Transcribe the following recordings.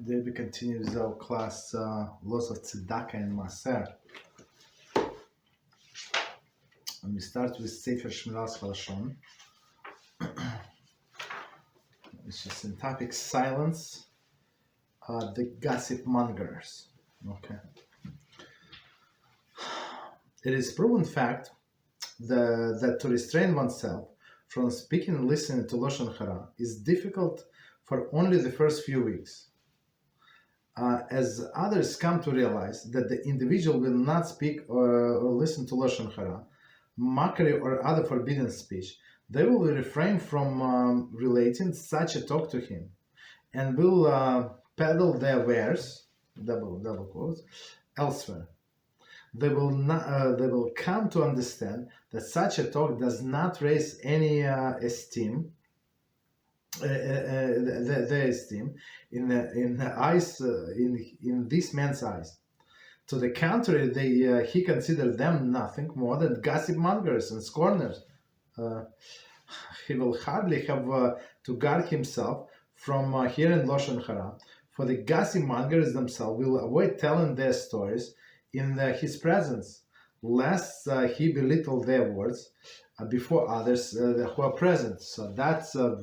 Today we continue with our class laws of Tzedakah Maaser. And we start with Sefer Shmiras Haloshon, which is in topic silence, the Gossipmongers. Okay. It is proven fact that to restrain oneself from speaking and listening to Lashon Hara is difficult for only the first few weeks. As others come to realize that the individual will not speak or listen to Lashon Hara, mockery or other forbidden speech, they will refrain from relating such a talk to him, and will peddle their wares, double quotes, elsewhere. They will come to understand that such a talk does not raise any esteem, their esteem in the eyes, in this man's eyes. To the contrary, he considered them nothing more than gossipmongers and scorners. He will hardly have to guard himself from hearing Lashon Hara, for the gossipmongers themselves will avoid telling their stories in his presence, lest he belittle their words before others who are present. So that's a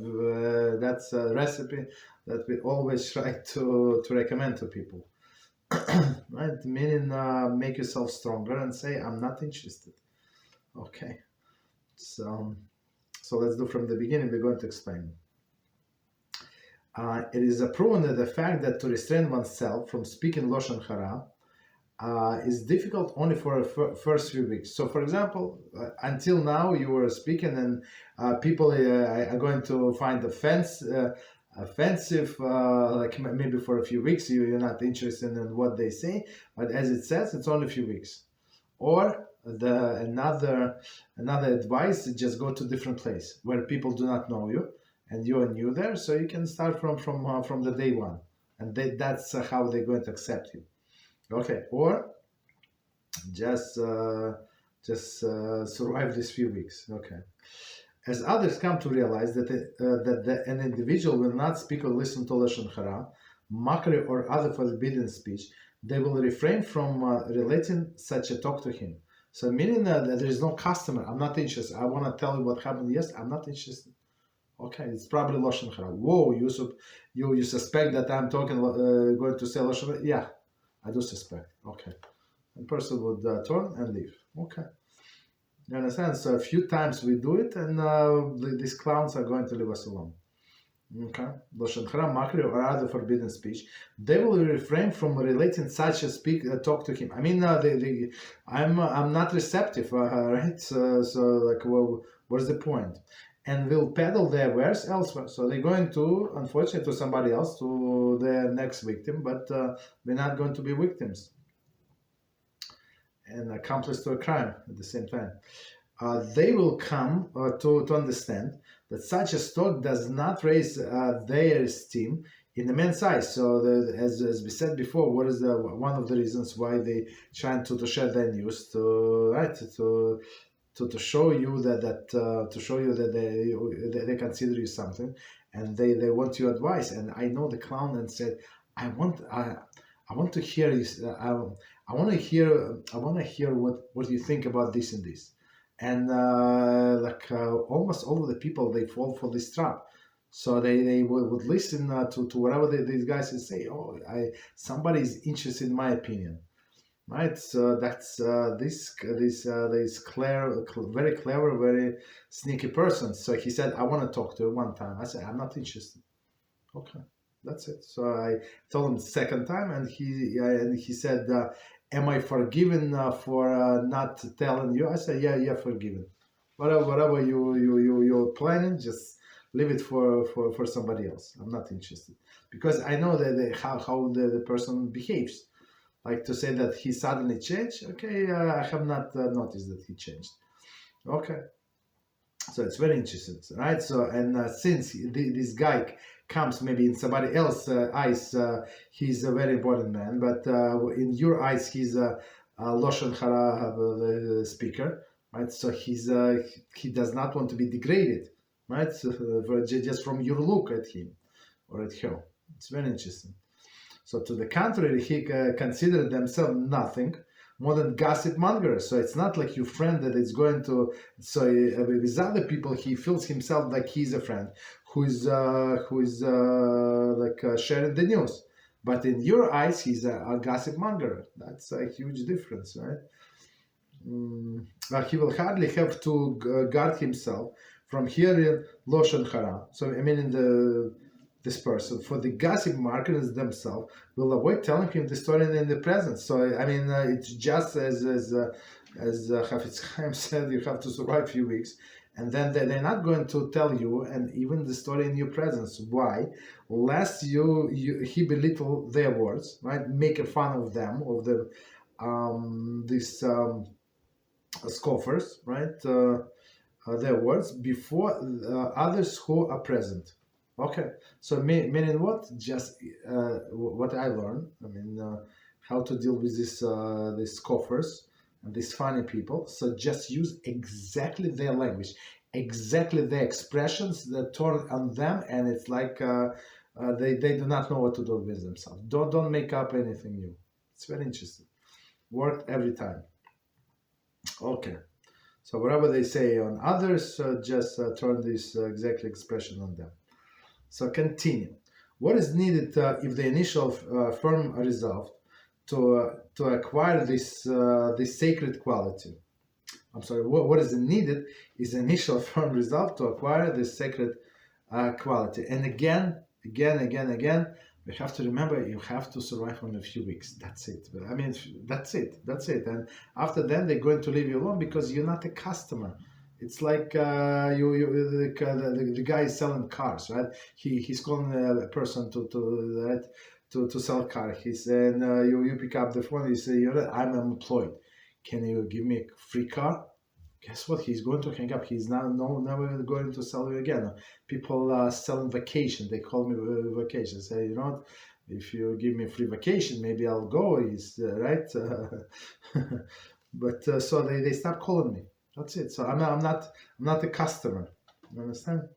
recipe that we always try to recommend to people. Right? Meaning, make yourself stronger and say, I'm not interested. Okay. So let's do from the beginning. We're going to explain. It is proven that the fact that to restrain oneself from speaking Lashon Hara is difficult only for the first few weeks. So, for example, until now you were speaking, and people are going to find offensive, like maybe for a few weeks you're not interested in what they say, but as it says, it's only a few weeks. Or another advice is just go to different place where people do not know you and you are new there, so you can start from the day one, and that's how they're going to accept you. Okay, or just survive these few weeks. Okay. As others come to realize that an individual will not speak or listen to Lashon Hara, mockery or other forbidden speech, they will refrain from relating such a talk to him. So meaning that there is no customer. I'm not interested. I want to tell you what happened yesterday. I'm not interested. Okay, it's probably Lashon Hara. Whoa, you suspect that I'm going to say Lashon Hara? Yeah, I do suspect. Okay. And person would turn and leave. Okay. You understand? So a few times we do it, and these clowns are going to leave us alone. Okay? Lashon Hara, mockery, or other forbidden speech, they will refrain from relating such a talk to him. I mean, I'm not receptive, right? So like, well, what's the point? And will peddle their wares elsewhere. So they're going to, unfortunately, to somebody else, to their next victim, but we're not going to be victims and accomplice to a crime at the same time. They will come to understand that such a talk does not raise their esteem in the man's eyes. So as we said before, what is one of the reasons why they trying to share their news, to show you that they consider you something, and they want your advice. And I know the clown and said, I want to hear this. I want to hear what you think about this and this. And almost all of the people, they fall for this trap. So they would listen to whatever these guys say. Oh, somebody is interested in my opinion. Right, so that's this very clever, very sneaky person. So he said, I want to talk to you one time. I said, I'm not interested. Okay, that's it. So I told him the second time, and he said, am I forgiven for not telling you? I said, yeah, you're forgiven. Whatever you're planning, just leave it for somebody else. I'm not interested, because I know that how the person behaves. Like to say that he suddenly changed, okay, I have not noticed that he changed. Okay, so it's very interesting, right? So, and since this guy comes maybe in somebody else's eyes, he's a very important man, but in your eyes, he's a Lashon Hara speaker, right? So he does not want to be degraded, right? So, just from your look at him or at her. It's very interesting. So to the contrary, he considered themselves nothing more than gossipmongers. So it's not like your friend that is going to. So with other people, he feels himself like he's a friend who is sharing the news. But in your eyes, he's a gossipmonger. That's a huge difference, right? He will hardly have to guard himself from hearing Haloshon hara. So I mean, this person, for the gossip marketers themselves, will avoid telling him the story in the present. So I mean, it's just as Chafetz Chaim said, you have to survive a few weeks, and then they're not going to tell you, and even the story in your presence. Why? Lest he belittle their words, right? Make a fun of them, of the these scoffers, right? Their words before others who are present. Okay, so meaning what? Just what I learned. I mean, how to deal with these scoffers and these funny people. So just use exactly their language, exactly their expressions that turn on them, and it's like they do not know what to do with themselves. Don't make up anything new. It's very interesting. Worked every time. Okay, so whatever they say on others, just turn this exact expression on them. So continue. What is needed if the initial firm resolve to acquire this sacred quality? I'm sorry. What is needed is initial firm resolve to acquire this sacred quality. And again, we have to remember you have to survive only a few weeks. That's it. I mean, that's it. And after then, they're going to leave you alone because you're not a customer. It's like the guy is selling cars, right? He's calling a person to sell a car. He said, you pick up the phone. He say, I'm unemployed. Can you give me a free car? Guess what? He's going to hang up. He's never going to sell you again. People selling vacation. They call me vacation. Say, you know what? If you give me a free vacation, maybe I'll go. He's right. But so they start calling me. That's it. So I'm not a customer. You understand?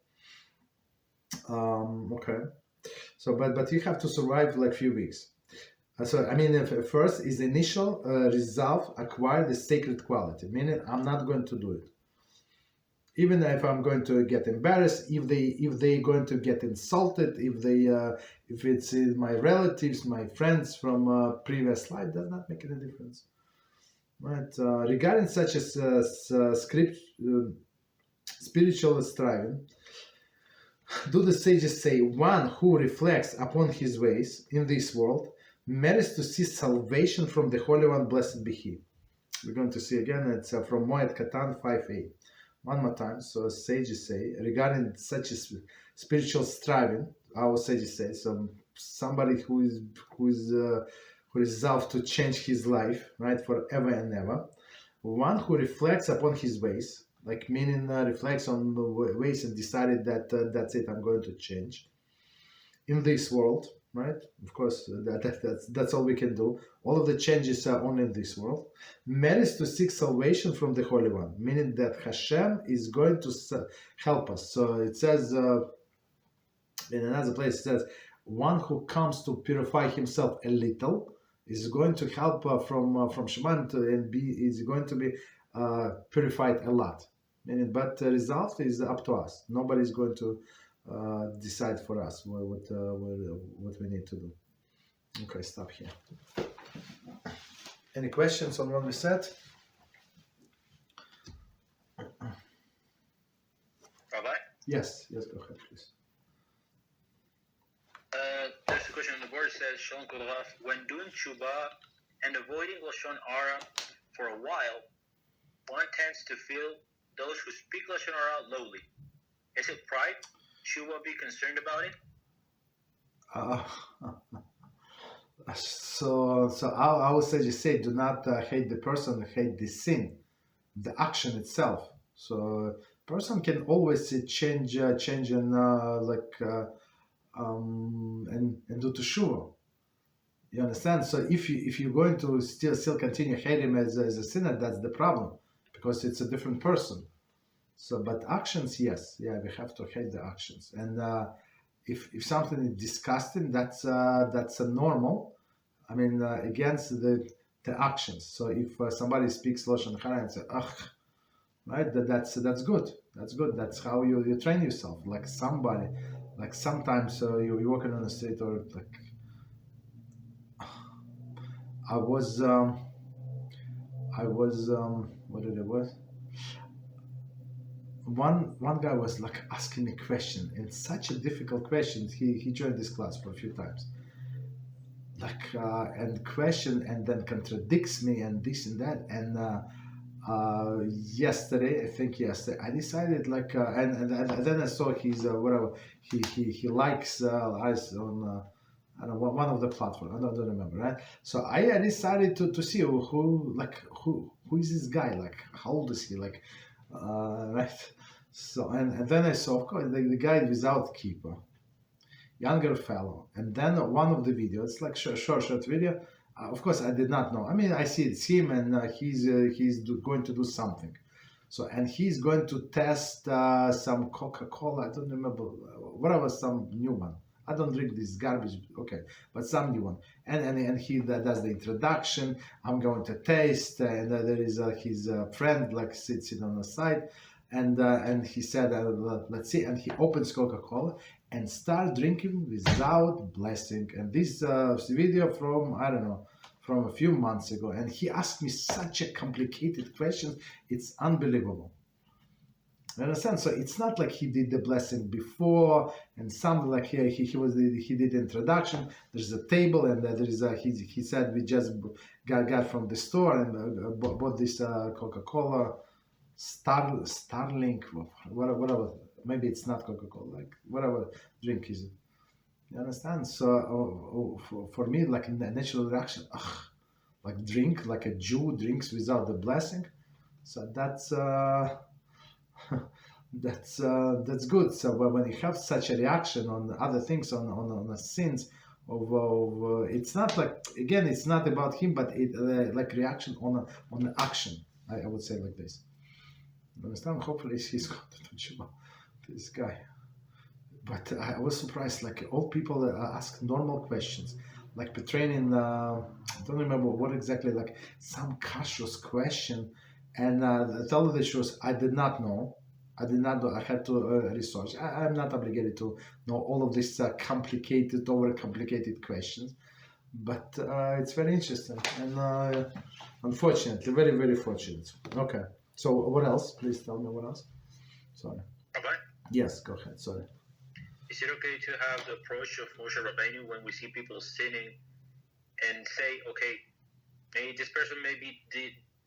Okay. So but you have to survive like a few weeks. So I mean, first is initial resolve, acquire the sacred quality. Meaning, I'm not going to do it. Even if I'm going to get embarrassed, if they're going to get insulted, if it's my relatives, my friends from previous life, does not make any difference. Right. Regarding such as spiritual striving, do the sages say, one who reflects upon his ways in this world merits to see salvation from the Holy One, blessed be He. We're going to see again, it's from Moed Katan 5a. One more time. So sages say, regarding such as spiritual striving, our sages say, so somebody who is resolved to change his life, right, forever and ever. One who reflects upon his ways, like meaning reflects on the ways and decided that that's it, I'm going to change in this world, right? Of course, that's all we can do. All of the changes are only in this world. Merits to seek salvation from the Holy One, meaning that Hashem is going to help us. So it says in another place, it says, one who comes to purify himself a little is going to help from Shemaim is going to be purified a lot. Meaning, but the result is up to us. Nobody is going to decide for us what we need to do. Okay, stop here. Any questions on what we said? Rabbi? Yes, go ahead, please. There's a question on the board. It says, Shalom Kol Rav, when doing tshuva and avoiding Lashon Hara for a while, one tends to feel those who speak Lashon Hara lowly. Is it pride? Should one be concerned about it? So I would say do not hate the person, hate the sin, the action itself. So person can always change and do teshuvah. You understand? So if you're going to still continue hate him as a sinner, that's the problem, because it's a different person. So, but actions, yes, we have to hate the actions. And if something is disgusting, that's a normal. I mean, against the actions. So if somebody speaks Lashon Hara and say, ugh, right? That's good. That's good. That's how you train yourself. Like somebody, like sometimes you're walking on the street, or like I was what did it was? One guy was like asking me a question, and such a difficult question. He joined this class for a few times. Like and question, and then contradicts me and this and that, and yesterday I decided like and then I saw his whatever he likes us on I don't know, one of the platforms. I don't remember, right? So I decided to see who is this guy, like how old is he, like right? So and then I saw, of course, the guy without kippah, younger fellow, and then one of the videos, like short video. Of course, I did not know. I mean, I see it's him, and he's going to do something. So, and he's going to test some Coca-Cola. I don't remember, whatever, some new one. I don't drink this garbage. Okay, but some new one. And he does the introduction. I'm going to taste, and there is his friend like sitting on the side, and he said, let's see. And he opens Coca-Cola and start drinking without blessing. And this video from, I don't know, from a few months ago. And he asked me such a complicated question. It's unbelievable. You understand? So it's not like he did the blessing before, and something like he did the introduction. There's a table, and there is he said we just got from the store and bought this Coca-Cola Starlink, whatever. Maybe it's not Coca-Cola, like whatever drink is it. You understand? So for me, like a natural reaction, like drink, like a Jew drinks without the blessing. So that's that's good. So when you have such a reaction on other things, on the sins of it's not like, again, it's not about him, but it like reaction on the action. I would say like this. You understand? Hopefully he's going to do tshuva, this guy. But I was surprised, like all people ask normal questions, like Petrain I don't remember what exactly, like some kashrus question, and tell the truth, I did not know. I had to research. I'm not obligated to know all of these overcomplicated questions, but it's very interesting, and unfortunately, very, very fortunate. Okay, so what else? Please tell me what else. Sorry. Rabbi? Yes, go ahead. Sorry. Is it okay to have the approach of Moshe Rabbeinu when we see people sinning and say, okay, this person may be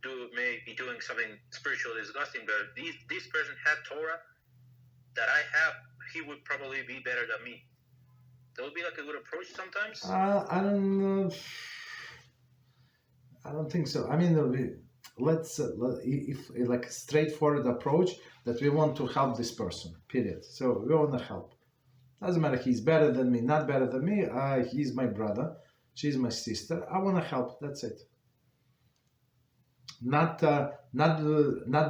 doing something spiritual disgusting, but this person had Torah that I have, he would probably be better than me. That would be like a good approach sometimes? I don't think so. I mean, let's if like a straightforward approach that we want to help this person, period. So we want to help. Doesn't matter, he's better than me, not better than me. He's my brother, she's my sister. I want to help. That's it. Not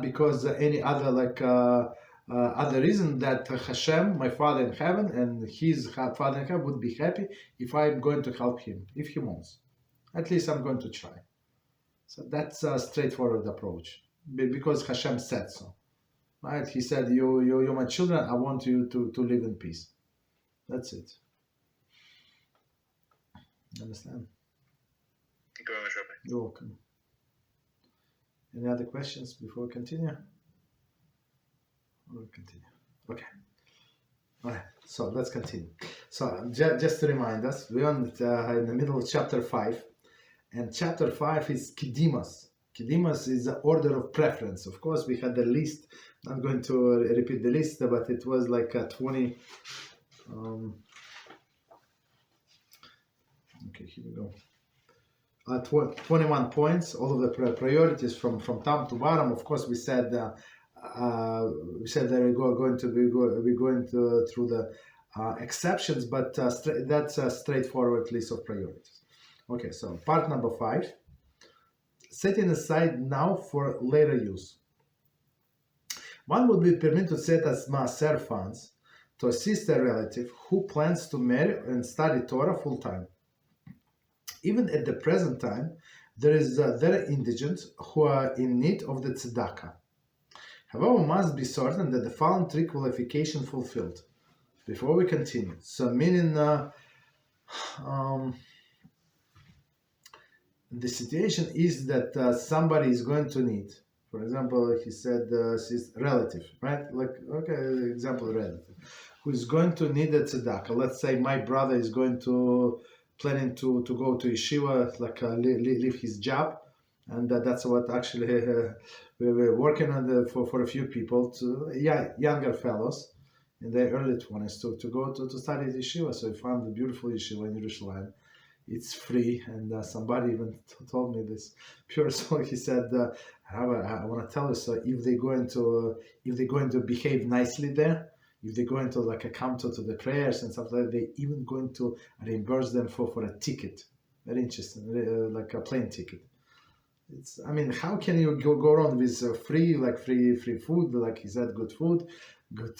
because any other other reason that Hashem, my Father in heaven, and his Father in heaven would be happy if I'm going to help him, if he wants. At least I'm going to try. So that's a straightforward approach, because Hashem said so. Right? He said, you're my children, I want you to live in peace. That's it. You understand? Thank you very much, Rabbi. You're welcome. Any other questions before we continue? We'll continue. Okay. All right. So let's continue. So just to remind us, we're in the middle of chapter 5, and chapter 5 is Kiddumas. Kiddumas is the order of preference. Of course, we had the list. I'm going to repeat the list, but it was like 20. Okay, here we go. 21 points, all of the priorities from top to bottom. Of course, we said that we're going through the exceptions, but that's a straightforward list of priorities. Okay, so part number 5, setting aside now for later use. One would be permitted to set as Maaser funds to assist a relative who plans to marry and study Torah full-time. Even at the present time, there are indigents who are in need of the tzedakah. However, must be certain that the following three qualifications fulfilled before we continue. So, meaning the situation is that somebody is going to need. For example, he said his relative, right? Like, okay, example, relative who is going to need a tzedakah. Let's say my brother is planning to go to yeshiva, like leave his job, and that's what actually we were working on for a few people, younger fellows in their early 20s to go to study at yeshiva. So we found a beautiful yeshiva in Jerusalem. It's free, and somebody even told me this pure soul. He said, I want to tell you, so if they're going to behave nicely there, if they're going to come to the prayers and stuff like that, they're even going to reimburse them for a ticket. Very interesting, like a plane ticket. How can you go around with free food, like he said, good food, good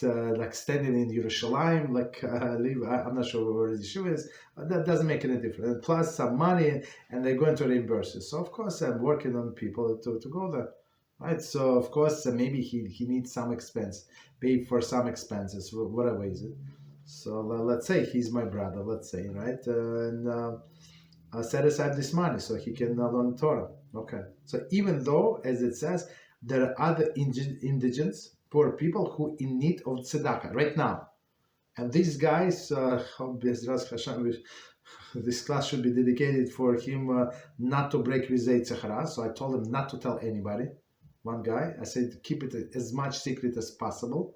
standing in Yerushalayim, Leib, I'm not sure where the issue is. That doesn't make any difference. And plus some money, and they're going to reimburse you. So of course I'm working on people to go there, right? So of course maybe he needs some expense, pay for some expenses, whatever is it. So let's say he's my brother, let's say, right? Set aside this money so he can learn Torah. Okay. So even though, as it says, there are other indigents, poor people who in need of tzedakah right now, and these guys, Beezrat HaShem, this class should be dedicated for him not to break with Tzedakah. So I told him not to tell anybody. One guy, I said keep it as much secret as possible,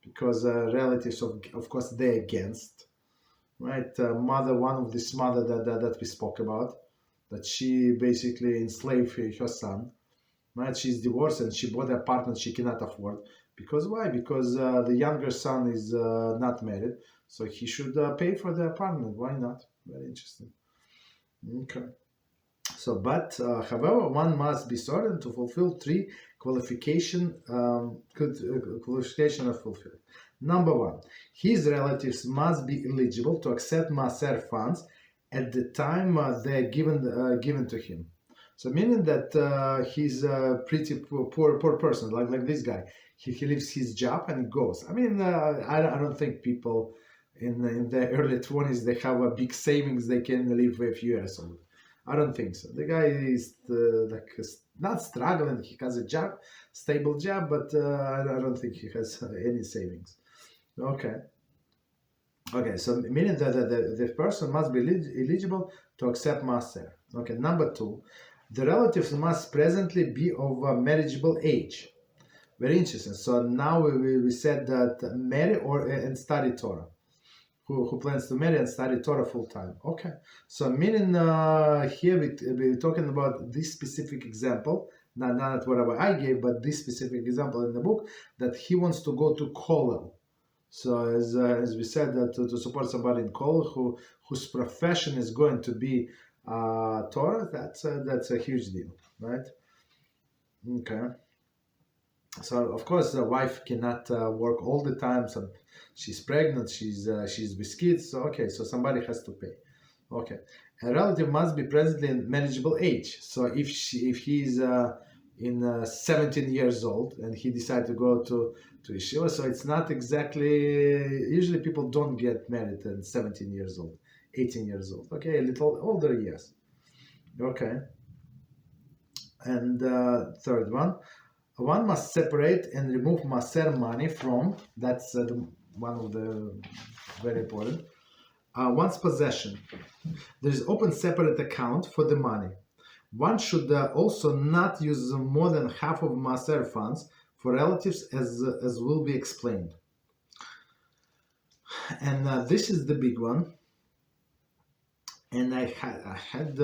because relatives, of course, they're against. Right, one of this mother that we spoke about, that she basically enslaved her son. Right, she's divorced and she bought an apartment she cannot afford. Because why? Because the younger son is not married, so he should pay for the apartment. Why not? Very interesting. Okay. So, but however, one must be certain to fulfill three qualifications are fulfilled. Number one, his relatives must be eligible to accept Maaser funds at the time they are given to him. So meaning that he's a pretty poor person, like this guy. He leaves his job and goes. I don't think people in their early 20s, they have a big savings they can live a few years old. I don't think so. The guy is not struggling. He has a job, stable job, but I don't think he has any savings. Okay, so meaning that the person must be eligible to accept Maaser. Okay, number two, the relatives must presently be of a marriageable age. Very interesting. So now we said that marry and study Torah. Who plans to marry and study Torah full time. Okay, so meaning here we're talking about this specific example, not whatever I gave, but this specific example in the book, that he wants to go to kollel. So as we said, that to support somebody in kollel whose profession is going to be Torah, that's a huge deal, right? Okay. So of course the wife cannot work all the time. So she's pregnant. She's with kids. So okay, so somebody has to pay. Okay, a relative must be presently in manageable age. So if he's in 17 years old and he decides to go to yeshiva, so it's not exactly. Usually people don't get married at 17 years old, 18 years old. Okay, a little older, yes. Okay, and third one. One must separate and remove Maaser money from, that's one of the very important, one's possession. There is open separate account for the money. One should also not use more than half of Maaser funds for relatives, as will be explained. And this is the big one. And I had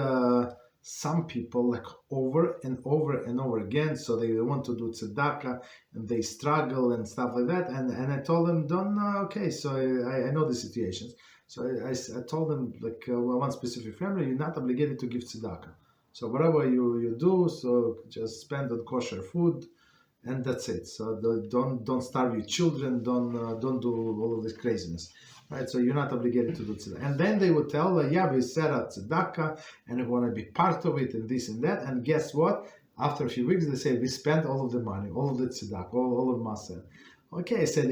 some people over and over again, so they want to do tzedakah and they struggle and stuff like that, and I told them, don't okay, so I know the situations, so I told them, one specific family, you're not obligated to give tzedakah, so whatever you do, so just spend on kosher food, and that's it. So don't starve your children. Don't do all of this craziness, right? So you're not obligated to do tzedakah. And then they would tell, yeah, we set up tzedakah, and we want to be part of it, and this and that. And guess what? After a few weeks, they say we spent all of the money, all of the tzedakah, all of maaser. Okay, I said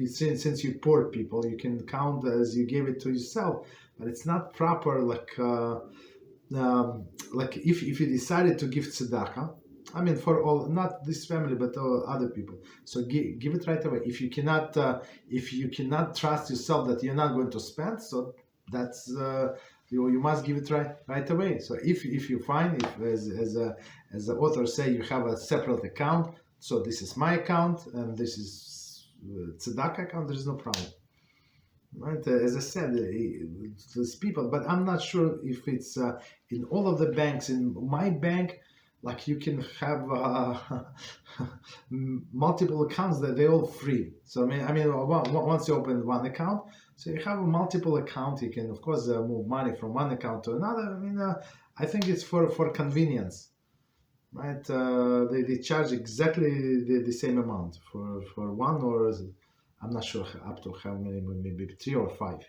since you poor people, you can count as you gave it to yourself, but it's not proper. Like if you decided to give tzedakah, I mean for all, not this family but other people. So give it right away. If you cannot trust yourself that you're not going to spend, so that's you must give it right away. So if you find, if as the author say, you have a separate account, so this is my account and this is tzedakah account, there is no problem. Right, as I said, there's people, but I'm not sure if it's in all of the banks. In my bank, like you can have multiple accounts that they're all free. So I mean, once you open one account, so you have a multiple account. You can of course move money from one account to another. I mean, I think it's for convenience, right? They charge exactly the same amount for one, or I'm not sure up to how many, maybe 3 or 5.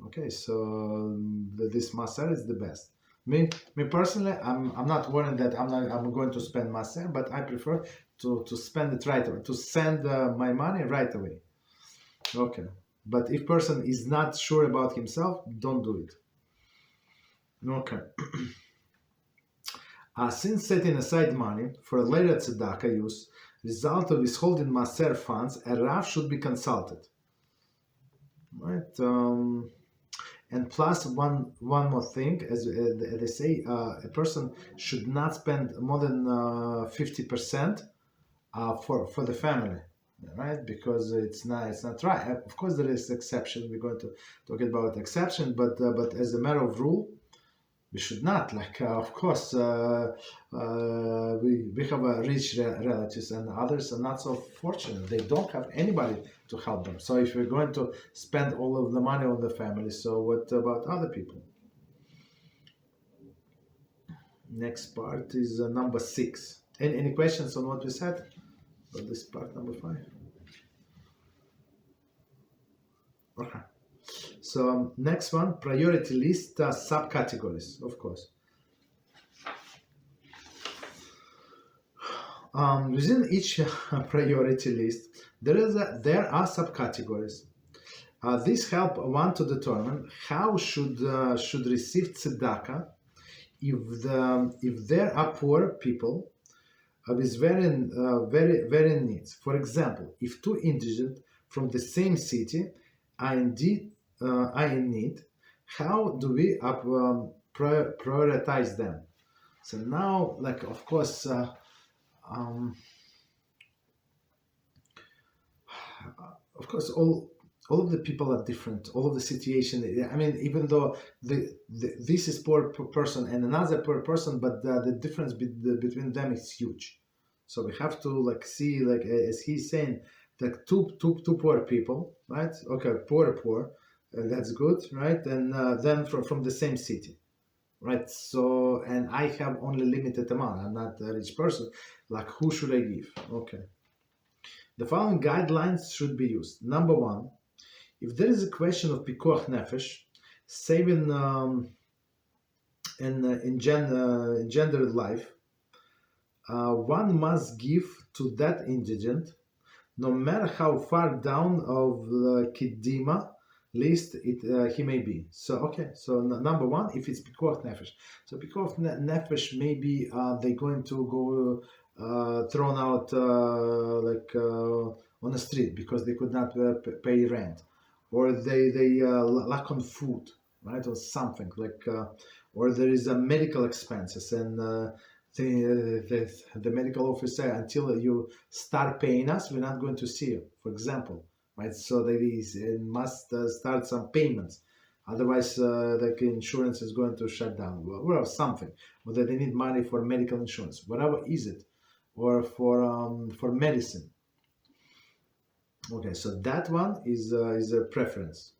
Okay, so this maaser is the best. Me personally, I'm not worried that I'm going to spend maaser, but I prefer to spend it right away, to send my money right away. Okay, but if person is not sure about himself, don't do it. Okay. Since setting aside money for later tzedakah use, result of withholding maaser funds, a Rav should be consulted. Right. And plus one more thing, as they say, a person should not spend more than 50% for the family, right? Because it's not right. Of course, there is exception. We're going to talk about exception, but as a matter of rule, we should not. Like, of course, we have rich relatives, and others are not so fortunate. They don't have anybody to help them. So if we're going to spend all of the money on the family, so what about other people? Next part is number 6. Any questions on what we said? But this part number 5. Okay. So next one, priority list subcategories, of course. Within each priority list, there are subcategories. This help one to determine how should receive tzedakah if there are poor people with very needs. For example, if 2 indigent from the same city are in need, how do we prioritize them? So now, like, of course, all of the people are different. All of the situation. I mean, even though this is poor person and another poor person, but the difference between them is huge. So we have to see, as he's saying, that two poor people, right? Okay, poor. That's good, right? And then from the same city, right? So, and I have only limited amount. I'm not a rich person. Like, who should I give? Okay. The following guidelines should be used. Number 1, if there is a question of pikuach nefesh, saving engendered life, one must give to that indigent, no matter how far down of the kidima list he may be. So okay, so number 1, if it's pikuach nefesh, so pikuach nefesh, maybe they're going to go thrown out on the street because they could not pay rent, or they lack on food, right, or something or there is a medical expenses, and the medical officer, until you start paying us, we're not going to see you, for example. Right, so they must start some payments, otherwise insurance is going to shut down, or something, whether they need money for medical insurance, whatever is it, or for medicine. Okay, so that one is a preference.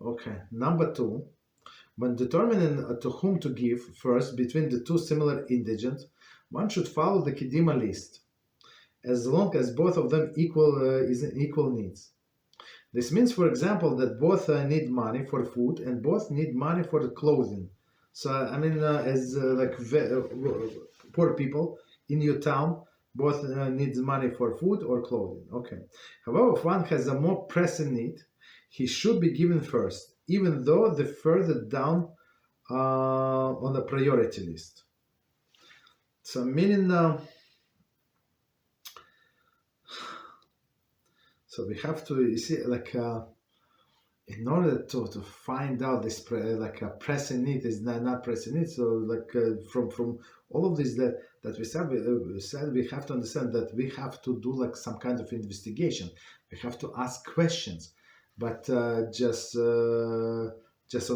Okay, number 2, when determining to whom to give first between the 2 similar indigents, one should follow the kidima list. as long as both of them is in equal needs. This means, for example, that both need money for food and both need money for the clothing. So, I mean, poor people in your town, both needs money for food or clothing. Okay. However, if one has a more pressing need, he should be given first, even though they're further down on the priority list. So, meaning, so we have to, you see, like, in order to find out this a pressing need is not pressing need. So, like, from all of this that we said, we have to understand that we have to do like some kind of investigation. We have to ask questions. But just on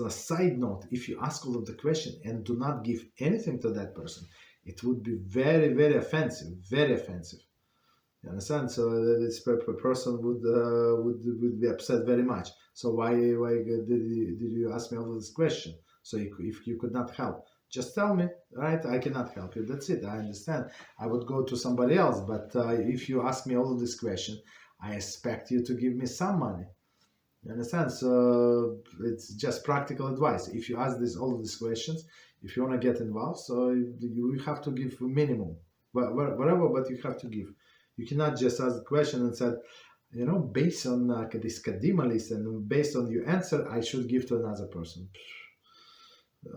a side note, if you ask all of the question and do not give anything to that person, it would be very, very offensive, very offensive. You understand? So this person would be upset very much. So why did you ask me all of this question? So if you could not help, just tell me, right? I cannot help you. That's it. I understand. I would go to somebody else. But if you ask me all of this question, I expect you to give me some money. You understand? So it's just practical advice. If you ask all of these questions, if you want to get involved, so you have to give minimum, whatever, but you have to give. You cannot just ask the question and say, based on this kadima list and based on your answer, I should give to another person.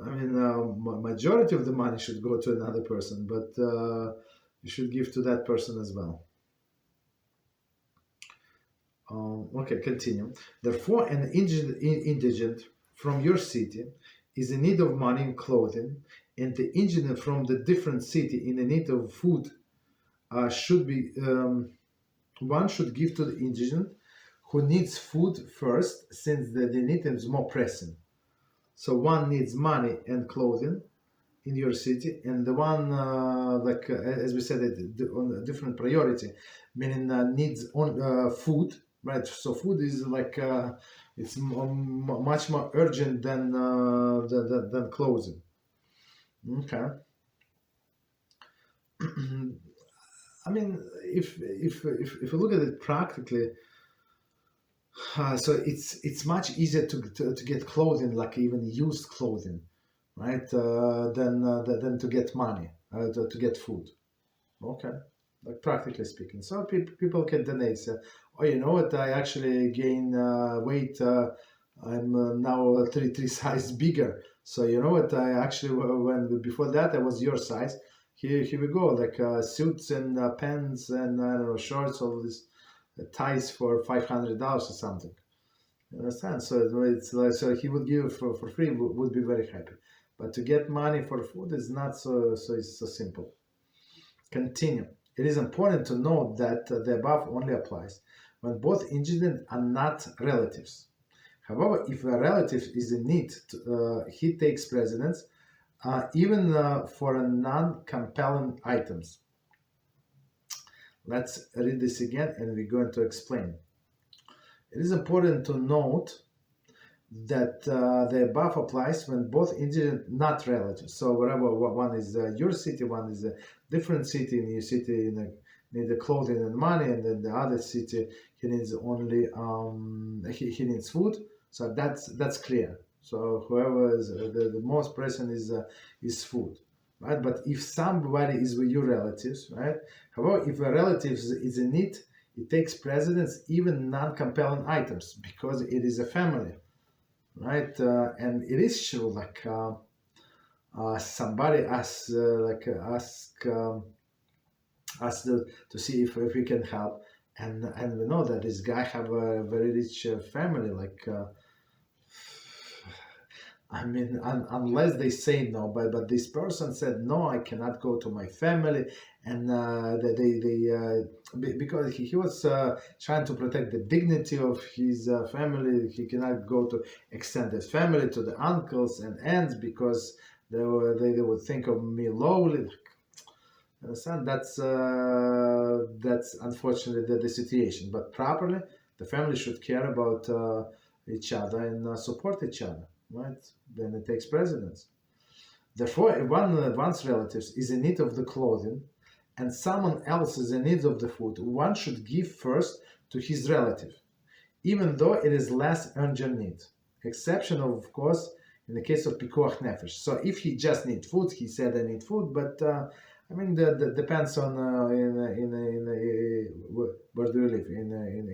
I mean, majority of the money should go to another person, but you should give to that person as well. Okay, continue. Therefore, an indigent from your city is in need of money and clothing, and the indigent from the different city in the need of food should be one should give to the indigent who needs food first, since the need is more pressing. So one needs money and clothing in your city, and the one as we said, on a different priority, meaning needs on food, right? So food is like it's much more urgent than clothing. Okay. I mean, if you look at it practically, so it's much easier to get clothing, like even used clothing, right? Than to get money, to get food. Okay, like practically speaking. So people can donate. Say, oh, you know what? I actually gain weight. I'm now three size bigger. So you know what? I actually when before that I was your size. Here we go, like suits and pants and I don't know, shorts, all this ties for $500 or something. You understand? So it's like, so he would give for free, would be very happy. But to get money for food is not so simple. Continue. It is important to note that the above only applies when both indigent are not relatives. However, if a relative is in need, he takes precedence. Even for non-compelling items. Let's read this again and we're going to explain. It is important to note that the above applies when both indigent, not relatives. So whatever, one is your city, one is a different city, in your city need the clothing and money, and then the other city he needs only he needs food. So that's clear. So whoever is the most pressing is food, right? But if somebody is with your relatives, right? However, if a relative is in need, it takes precedence even non-compelling items because it is a family, right? And it is true, like somebody asks, us to see if we can help, and we know that this guy have a very rich family, like. I mean, unless they say no, but this person said no, I cannot go to my family, and because he was trying to protect the dignity of his family, he cannot go to extended family, to the uncles and aunts, because they would think of me lowly. Understand? That's unfortunately the situation. But properly, the family should care about each other and support each other. Right? Then it takes precedence. Therefore, if one's relatives is in need of the clothing, and someone else is in need of the food, one should give first to his relative, even though it is less urgent need. Exception, of course, in the case of pikuach nefesh. So if he just needs food, he said I need food, but that depends on where do you live in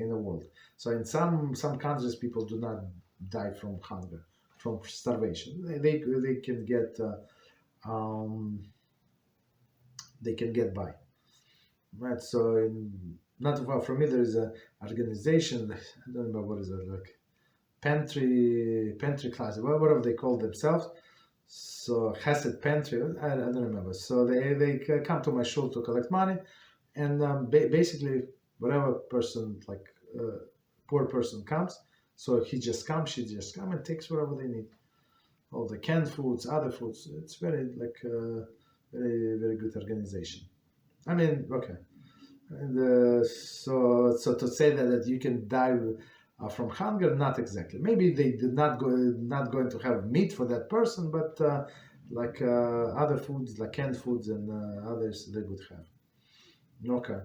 the world. So in some countries, people do not die from hunger, from starvation. They can get they can get by, right? So not too far from me, there is an organization. I don't remember what is it, like pantry class, whatever they call themselves. So Chesed Pantry, I don't remember. So they come to my shul to collect money, and basically whatever person, like poor person comes, so he just comes, she just comes and takes whatever they need, all the canned foods, other foods. It's very very, very good organization. Okay. And so to say that you can die from hunger, not exactly. Maybe they did not going to have meat for that person, but other foods, like canned foods and others, they would have. Okay.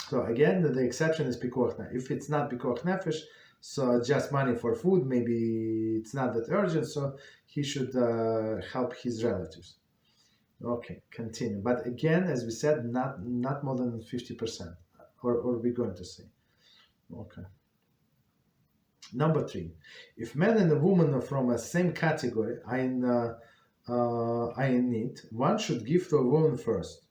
So again, the exception is pikuach nefesh. If it's not pikuach nefesh, so just money for food, maybe it's not that urgent, so he should help his relatives. Okay, continue. But again, as we said, not more than 50%, or we're going to say. Okay. Number 3, if man and a woman are from a same category are in need, one should give to a woman first.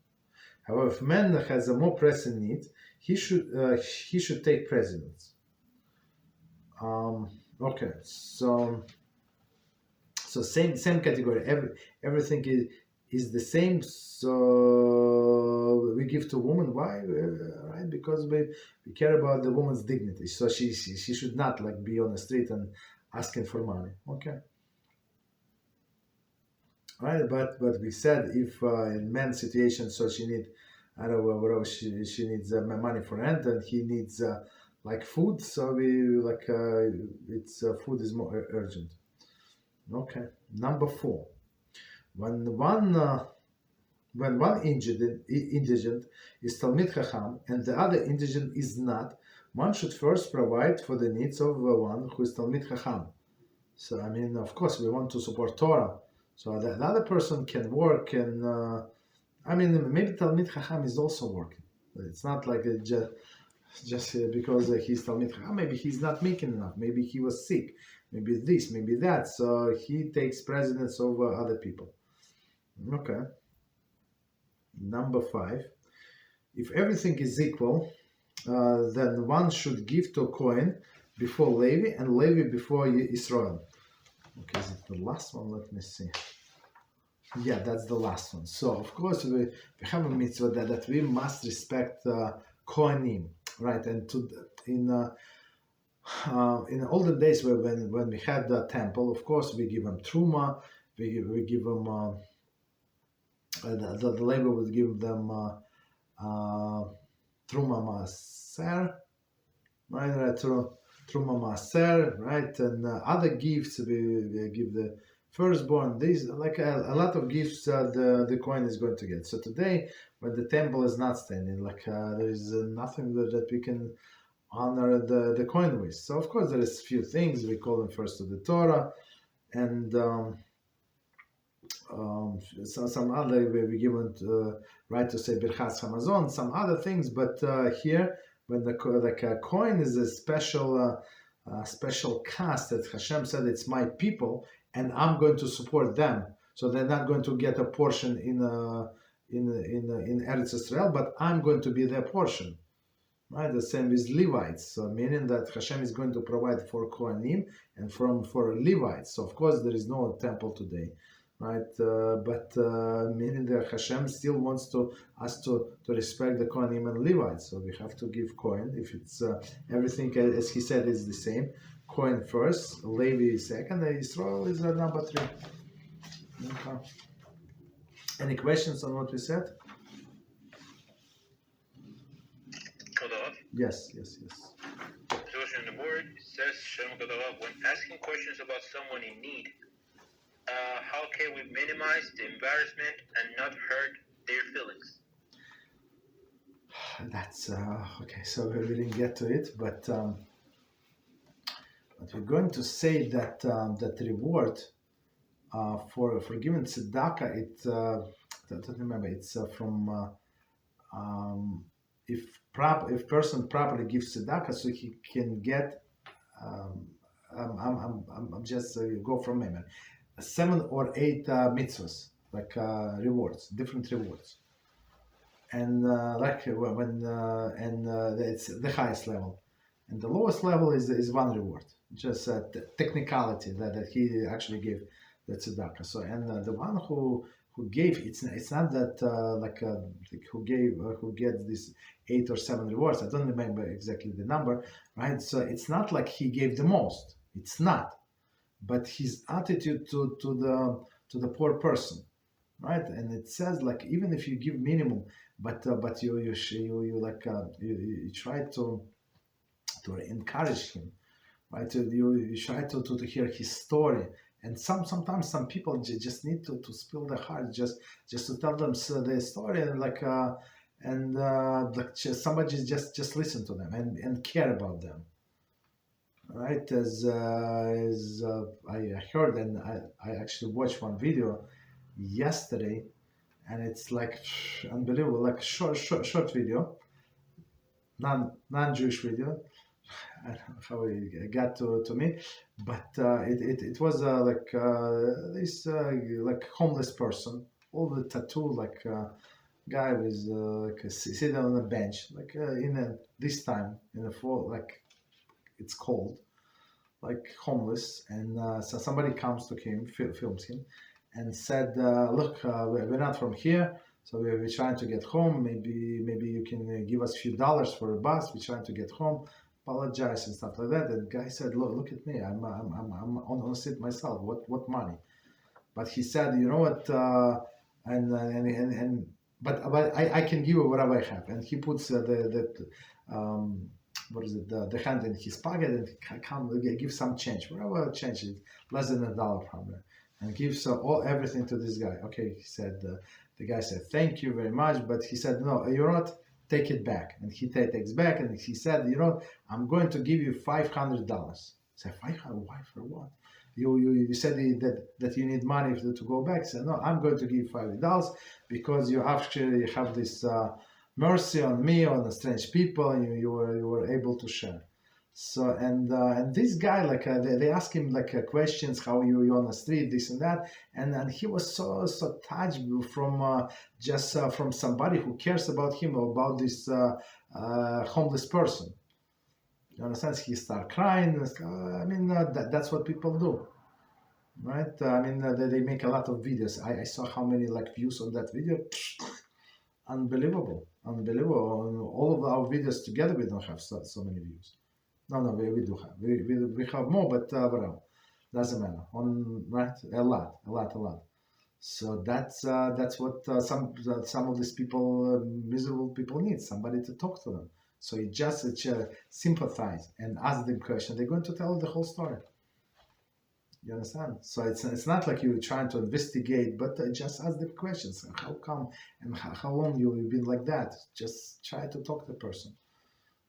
However, if man has a more pressing need, he should take precedence. Okay, so same category. Everything is the same. So we give to woman. Why? Right? Because we care about the woman's dignity. So she should not be on the street and asking for money. Okay. Right, but we said if in man's situation, so she need, I don't know, whatever she needs money for rent, and he needs food. So we it's food is more urgent. Okay. Number 4, when one indigent is Talmid Chacham and the other indigent is not, one should first provide for the needs of one who is Talmid Chacham. So of course, we want to support Torah. So the other person can work, and maybe Talmid Chacham is also working. It's not like just because he's Talmid Chacham. Maybe he's not making enough. Maybe he was sick. Maybe this, maybe that. So he takes precedence over other people. Okay. Number 5. If everything is equal, then one should give to a Kohen before Levi and Levi before Israel. Okay, is it the last one? Let me see. Yeah, that's the last one. So, of course, we have a mitzvah that we must respect Kohanim, right? And in olden days, when we had the temple, of course, we give them truma, we give them the Leib would give them truma maaser, right? Truma maaser, right? And other gifts we give the firstborn. These a lot of gifts the Kohen is going to get. So today, when the temple is not standing, there is nothing that we can honor the Kohen with. So of course there is few things we call them first to the Torah, and some other we given right to say Birchas Hamazon, some other things. But here, when the Kohen is a special caste that Hashem said it's my people, and I'm going to support them, so they're not going to get a portion in Eretz Israel, but I'm going to be their portion. Right, the same with Levites, so meaning that Hashem is going to provide for Kohanim and for Levites. So of course there is no temple today, right? But meaning that Hashem still wants us to respect the Kohanim and Levites. So we have to give Kohen if it's everything as he said is the same. Kohen first, Levi second, and Israel is number 3. Okay. Any questions on what we said? Yes. Question on the board says, when asking questions about someone in need, how can we minimize the embarrassment and not hurt their feelings? that's okay. So we didn't get to it, but we're going to say that that reward for giving tzedakah, don't remember. It's from if person properly gives tzedakah, so he can get. I'm just go from memory. 7 or 8 mitzvahs, like rewards, different rewards, and like when it's the highest level, and the lowest level is one reward, just technicality that he actually gave the tzedakah. So and the one who gave, it's not that who gets this 8 or 7 rewards. I don't remember exactly the number, right? So it's not like he gave the most. It's not, but his attitude to the poor person, right? And it says like even if you give minimum, but you try to encourage him, right? You try to hear his story. And sometimes some people just need to spill their heart, just to tell them their story, and somebody just listen to them and care about them, right? As I heard, and I actually watched one video yesterday, and it's like unbelievable, like short video, non-Jewish video. I don't know how it got to me, but it was this like homeless person, all the tattoo, like guy with sitting on a bench, like this time in the fall, like it's cold, like homeless, and so somebody comes to him, films him, and said, "Look, we're not from here, so we're trying to get home. Maybe you can give us a few dollars for a bus. We're trying to get home." Apologize and stuff like that. And the guy said, "Look at me. I'm on a seat myself. What money?" But he said, "You know what? But I can give you whatever I have." And he puts the hand in his pocket and give some change, whatever change is, less than $1 probably, and gives everything to this guy. Okay, he said. The guy said, "Thank you very much," but he said, "No, you're not. Take it back." And he takes back, and he said, "You know, I'm going to give you $500. I said, "500? Why? For what? You said that you need money to go back." He said, "No, I'm going to give you $5 because you actually have this mercy on me, on the strange people, and you were able to share." So and this guy, like they ask him like questions, how you on the street, this and that, and he was so touched from from somebody who cares about him, about this homeless person. You understand? He started crying. I mean, that's what people do, right? I mean, they make a lot of videos. I saw how many like views on that video. Unbelievable. All of our videos together, we don't have so many views. No, we do have. We have more, but whatever. Doesn't matter. Right? A lot. So that's what some of these people, miserable people, need. Somebody to talk to them. So you just sympathize and ask them questions. They're going to tell the whole story. You understand? So it's not like you're trying to investigate, but just ask them questions. How come and how long you've been like that? Just try to talk to the person.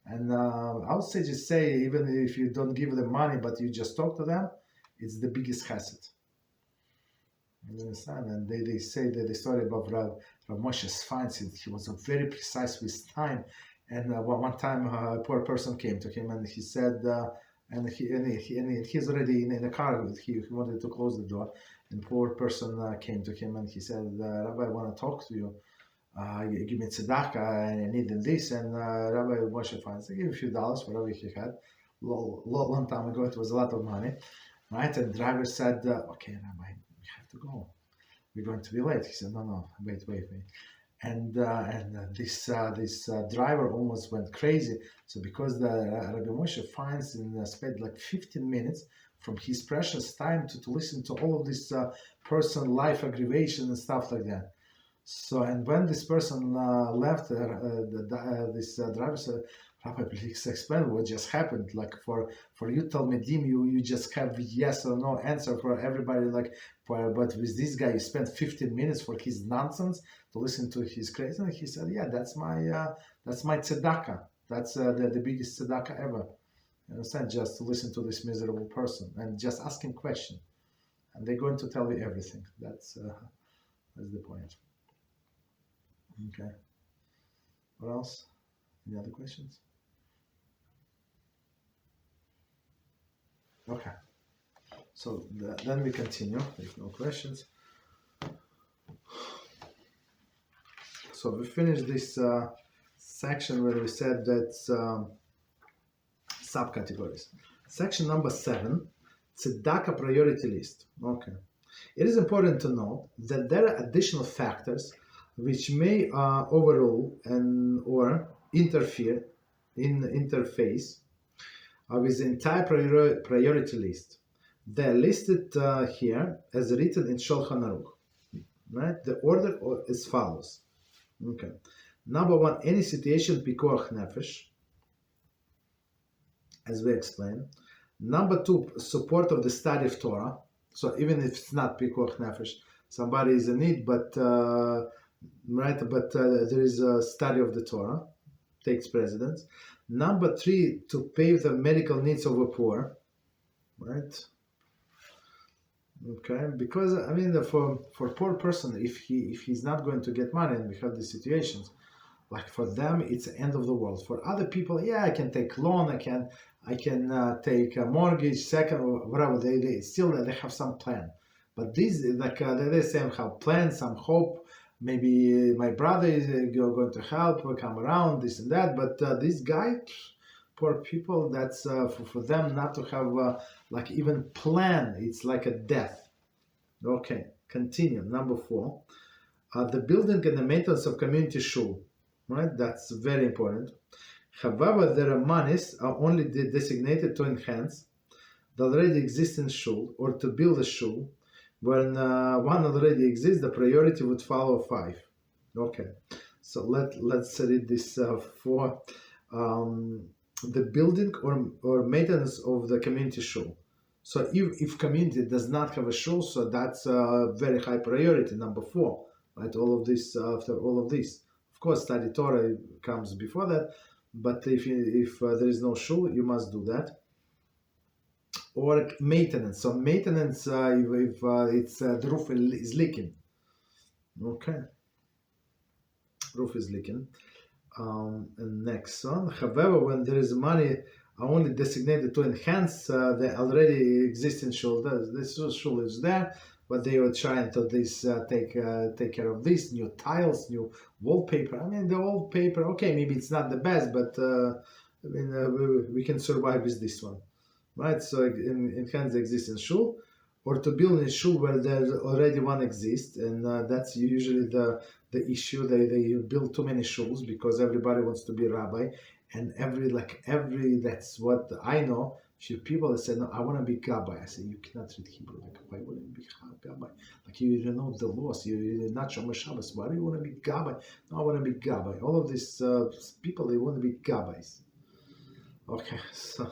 And I would say just say, even if you don't give them money, but you just talk to them, it's the biggest chesed. You understand? And they say that the story about Rav Moshe's finds, he was very precise with time. And one time a poor person came to him and he said, and he's already in the car, he wanted to close the door. And poor person came to him and he said, "Rabbi, I want to talk to you. You give me tzedakah and I need this." And Rabbi Moshe finds, I give a few dollars, whatever he had. Long time ago, it was a lot of money, right? And the driver said, "Okay, Rabbi, we have to go. We're going to be late." He said, "No, wait. And this driver almost went crazy. So because the Rabbi Moshe finds and spent like 15 minutes from his precious time to listen to all of this person life aggravation and stuff like that. So, and when this person left, this driver said, "Rabbi, please explain what just happened. Like for you Talmidim, you just have yes or no answer for everybody. But with this guy, you spent 15 minutes for his nonsense to listen to his crazy." And he said, "Yeah, that's That's my tzedakah. That's the biggest tzedakah ever. You understand? Just to listen to this miserable person and just ask him questions. And they're going to tell you everything. That's the point. Okay. What else? Any other questions? Okay. So then we continue. If no questions. So we finished this section where we said that subcategories. Section number 7, Tzedakah priority list. Okay. It is important to note that there are additional factors which may overrule or interface with the entire priority list. They are listed here as written in Shulchan Aruch. Right? The order is follows. Okay. Number 1, any situation pikuach nefesh, as we explained. Number 2, support of the study of Torah. So even if it's not pikuach nefesh, somebody is in need, but there is a study of the Torah, takes precedence. Number 3, to pay the medical needs of the poor, right? Okay, because I mean, for poor person, if he's not going to get money, and we have these situations, like for them it's the end of the world. For other people, yeah, I can take loan, I can take a mortgage, second, whatever. They still have some plan. But these they say have plans, some hope. Maybe my brother is going to help, come around, this and that. But this guy, poor people, that's for them not to have even plan. It's like a death. Okay, continue. Number 4, the building and the maintenance of community shul. Right, that's very important. However, their monies are only designated to enhance the already existing shul or to build a shul. When one already exists, the priority would follow 5. Okay, so let's read this 4. The building or maintenance of the community shul. So if community does not have a shul, so that's a very high priority, number 4. Right, all of this after all of this. Of course, study Torah comes before that, but if there is no shul, you must do that. Or maintenance. So maintenance, if it's the roof is leaking. Okay, roof is leaking. And next one. However, when there is money only designated to enhance the already existing shul, this shul is there, but they were trying to take care of this, new tiles, new wallpaper. I mean, the wallpaper, okay, maybe it's not the best, but we can survive with this one, right? So enhance the existing shul, or to build a shul where there's already one exists, and that's usually the issue. They build too many shuls because everybody wants to be rabbi, and every that's what I know. Few people that say, no, I want to be gabbai. I say, you cannot read Hebrew. Like, why wouldn't you be gabbai? Like, you don't know the laws. You're not Shomer Shabbos. Why do you want to be gabbai? No, I want to be gabbai. All of these people, they want to be gabbais. Okay, so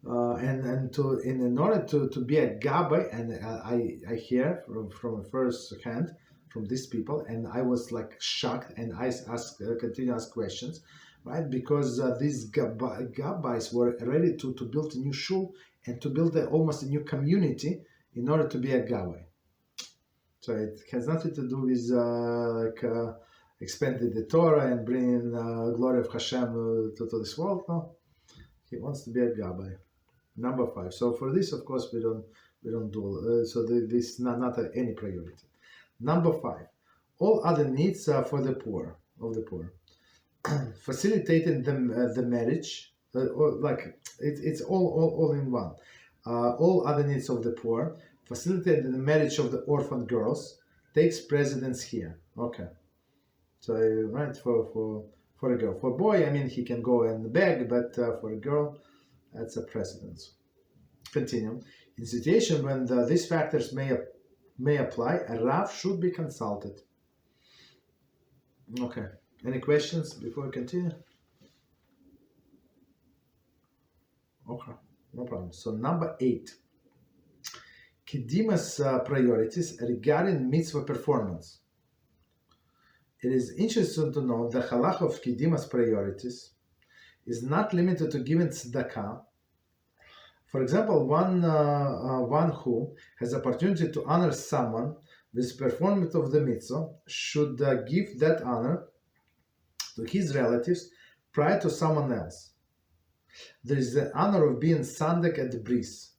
in order to be a gabbai, and I hear from first hand from these people, and I was like shocked, and I continue to ask questions. Right, because these gabbais were ready to build a new shul and to build almost a new community in order to be a gabbai. So it has nothing to do with expanding the Torah and bringing glory of Hashem to this world. No, he wants to be a gabbai. Number 5. So for this, of course, we don't do. So this is not any priority. Number 5. All other needs for the poor of the poor. Facilitating the marriage, it's all in one. All other needs of the poor, facilitating the marriage of the orphan girls, takes precedence here. Okay, so right for a girl. For a boy, I mean, he can go and beg, but for a girl, that's a precedence. Continue. In situation when these factors may apply, a Rav should be consulted. Okay. Any questions before we continue? Okay, no problem. So number 8. Kidimas priorities regarding mitzvah performance. it is interesting to note the halach of Kidimas priorities is not limited to giving tzedakah. For example, one who has opportunity to honor someone with performance of the mitzvah should give that honor to his relatives prior to someone else. There is the honor of being tzaddik at the bris.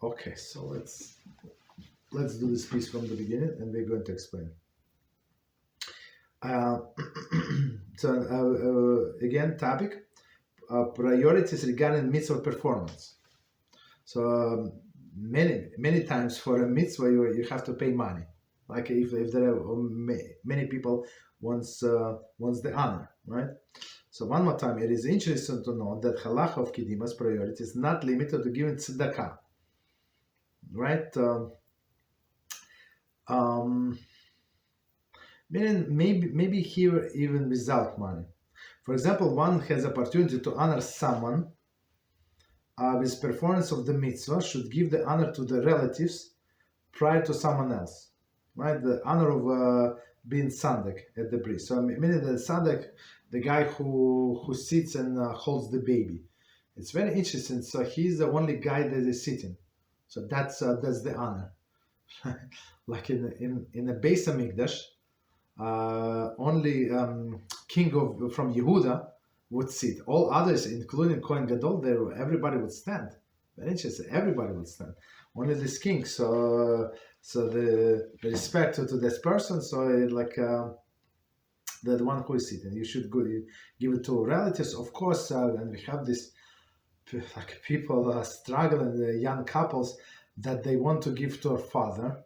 Okay, so let's do this piece from the beginning, and we're going to explain. Again, topic. Priorities regarding mitzvah performance. So many times for a mitzvah you have to pay money. Like if there are many people wants the honor, right? So one more time, it is interesting to note that halacha of Kidimas priority is not limited to giving tzedakah, right? Meaning maybe here even without money. For example, one has opportunity to honor someone with performance of the mitzvah should give the honor to the relatives prior to someone else, right? The honor of being tzaddik at the bris. So meaning the tzaddik, the guy who sits and holds the baby. It's very interesting. So he's the only guy that is sitting. So that's the honor. Like in the Beis Hamikdash, only king from Yehudah would sit. All others, including Kohen Gadol, everybody would stand. Very interesting. Everybody would stand. Only this king. So the respect to this person. So the one who is sitting, you should give it to relatives, of course. And we have this like people struggling, the young couples that they want to give to a father.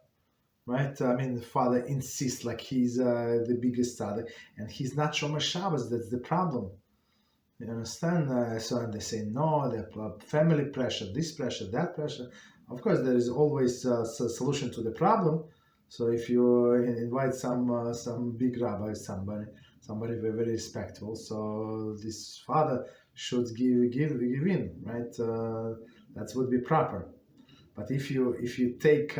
Right, I mean, the father insists like he's the biggest tzaddik, and he's not Shomer Shabbos. That's the problem. You understand? So and they say no, the family pressure, this pressure, that pressure. Of course, there is always a solution to the problem. So if you invite some big rabbi, somebody very respectful, so this father should give in, right? That would be proper. But if you take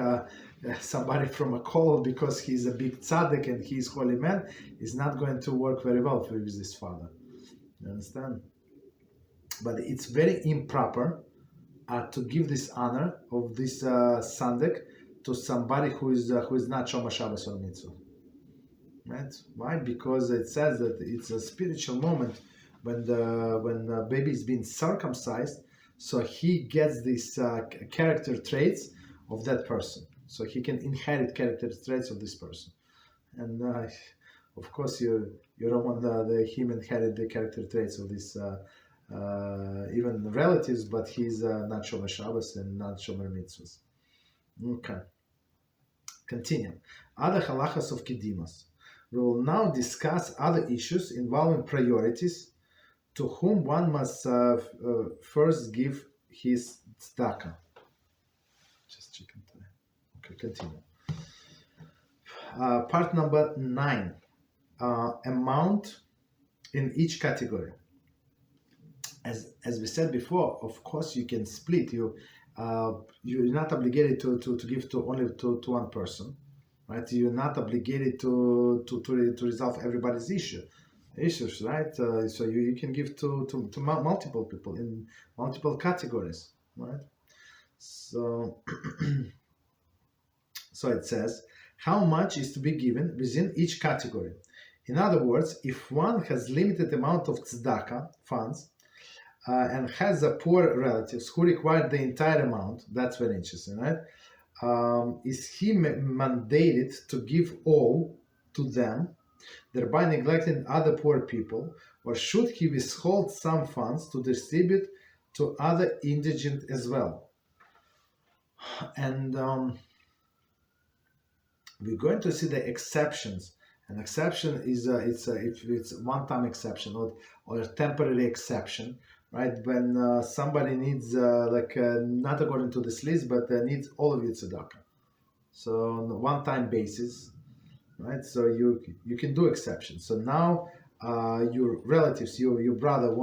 somebody from a call because he's a big tzaddik and he's holy man, it's not going to work very well with this father. You understand? But it's very improper to give this honor of this tzaddik to somebody who is not Shomer Shabbos or Mitzvah. Right? Why? Because it says that it's a spiritual moment when the baby is being circumcised. So he gets these character traits of that person. So he can inherit character traits of this person. And of course, you don't want him inherit the character traits of this even relatives, but he's not Shomer Shabbos and not Shomer Mitzvahs. Okay. Continue. Other halachas of Kidimas. We will now discuss other issues involving priorities to whom one must first give his tzedakah. Just checking today. Okay, continue. Part number 9. Amount in each category. As we said before, of course you can split. You're not obligated to give only to one person, right? You're not obligated to resolve everybody's issues, right? So you can give to multiple people in multiple categories, right? So so it says how much is to be given within each category. In other words, if one has limited amount of tzedakah funds and has a poor relatives who require the entire amount, that's very interesting, right? Is he mandated to give all to them, thereby neglecting other poor people, or should he withhold some funds to distribute to other indigent as well? And we're going to see the exceptions. An exception is if it's one-time exception or a temporary exception, right? When somebody needs not according to this list, but needs all of your tzedakah. So on a one-time basis, right? So you can do exceptions. So now your relatives, your brother,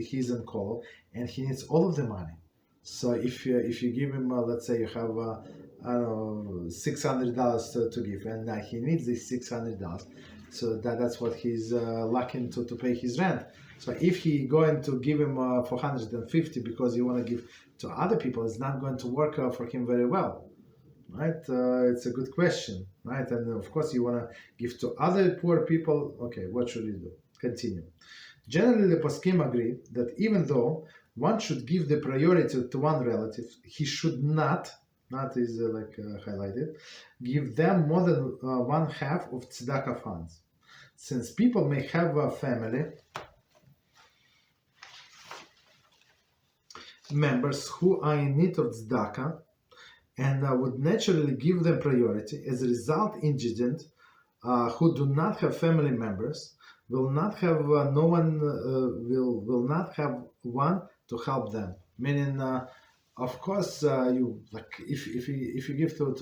he's on call and he needs all of the money. So if you give him, let's say you have I don't know, $600 to give, and he needs this $600. So that's what he's lacking to pay his rent. So if he going to give him $450 because you want to give to other people, it's not going to work for him very well, right? It's a good question, right? And of course you want to give to other poor people. Okay, what should you do? Continue. Generally, the poskim agree that even though one should give the priority to one relative, he should not is highlighted, give them more than one half of tzedakah funds. Since people may have a family members who are in need of tzedakah and would naturally give them priority, as a result, indigent who do not have family members will not have will not have one to help them. Meaning, of course, you if you give to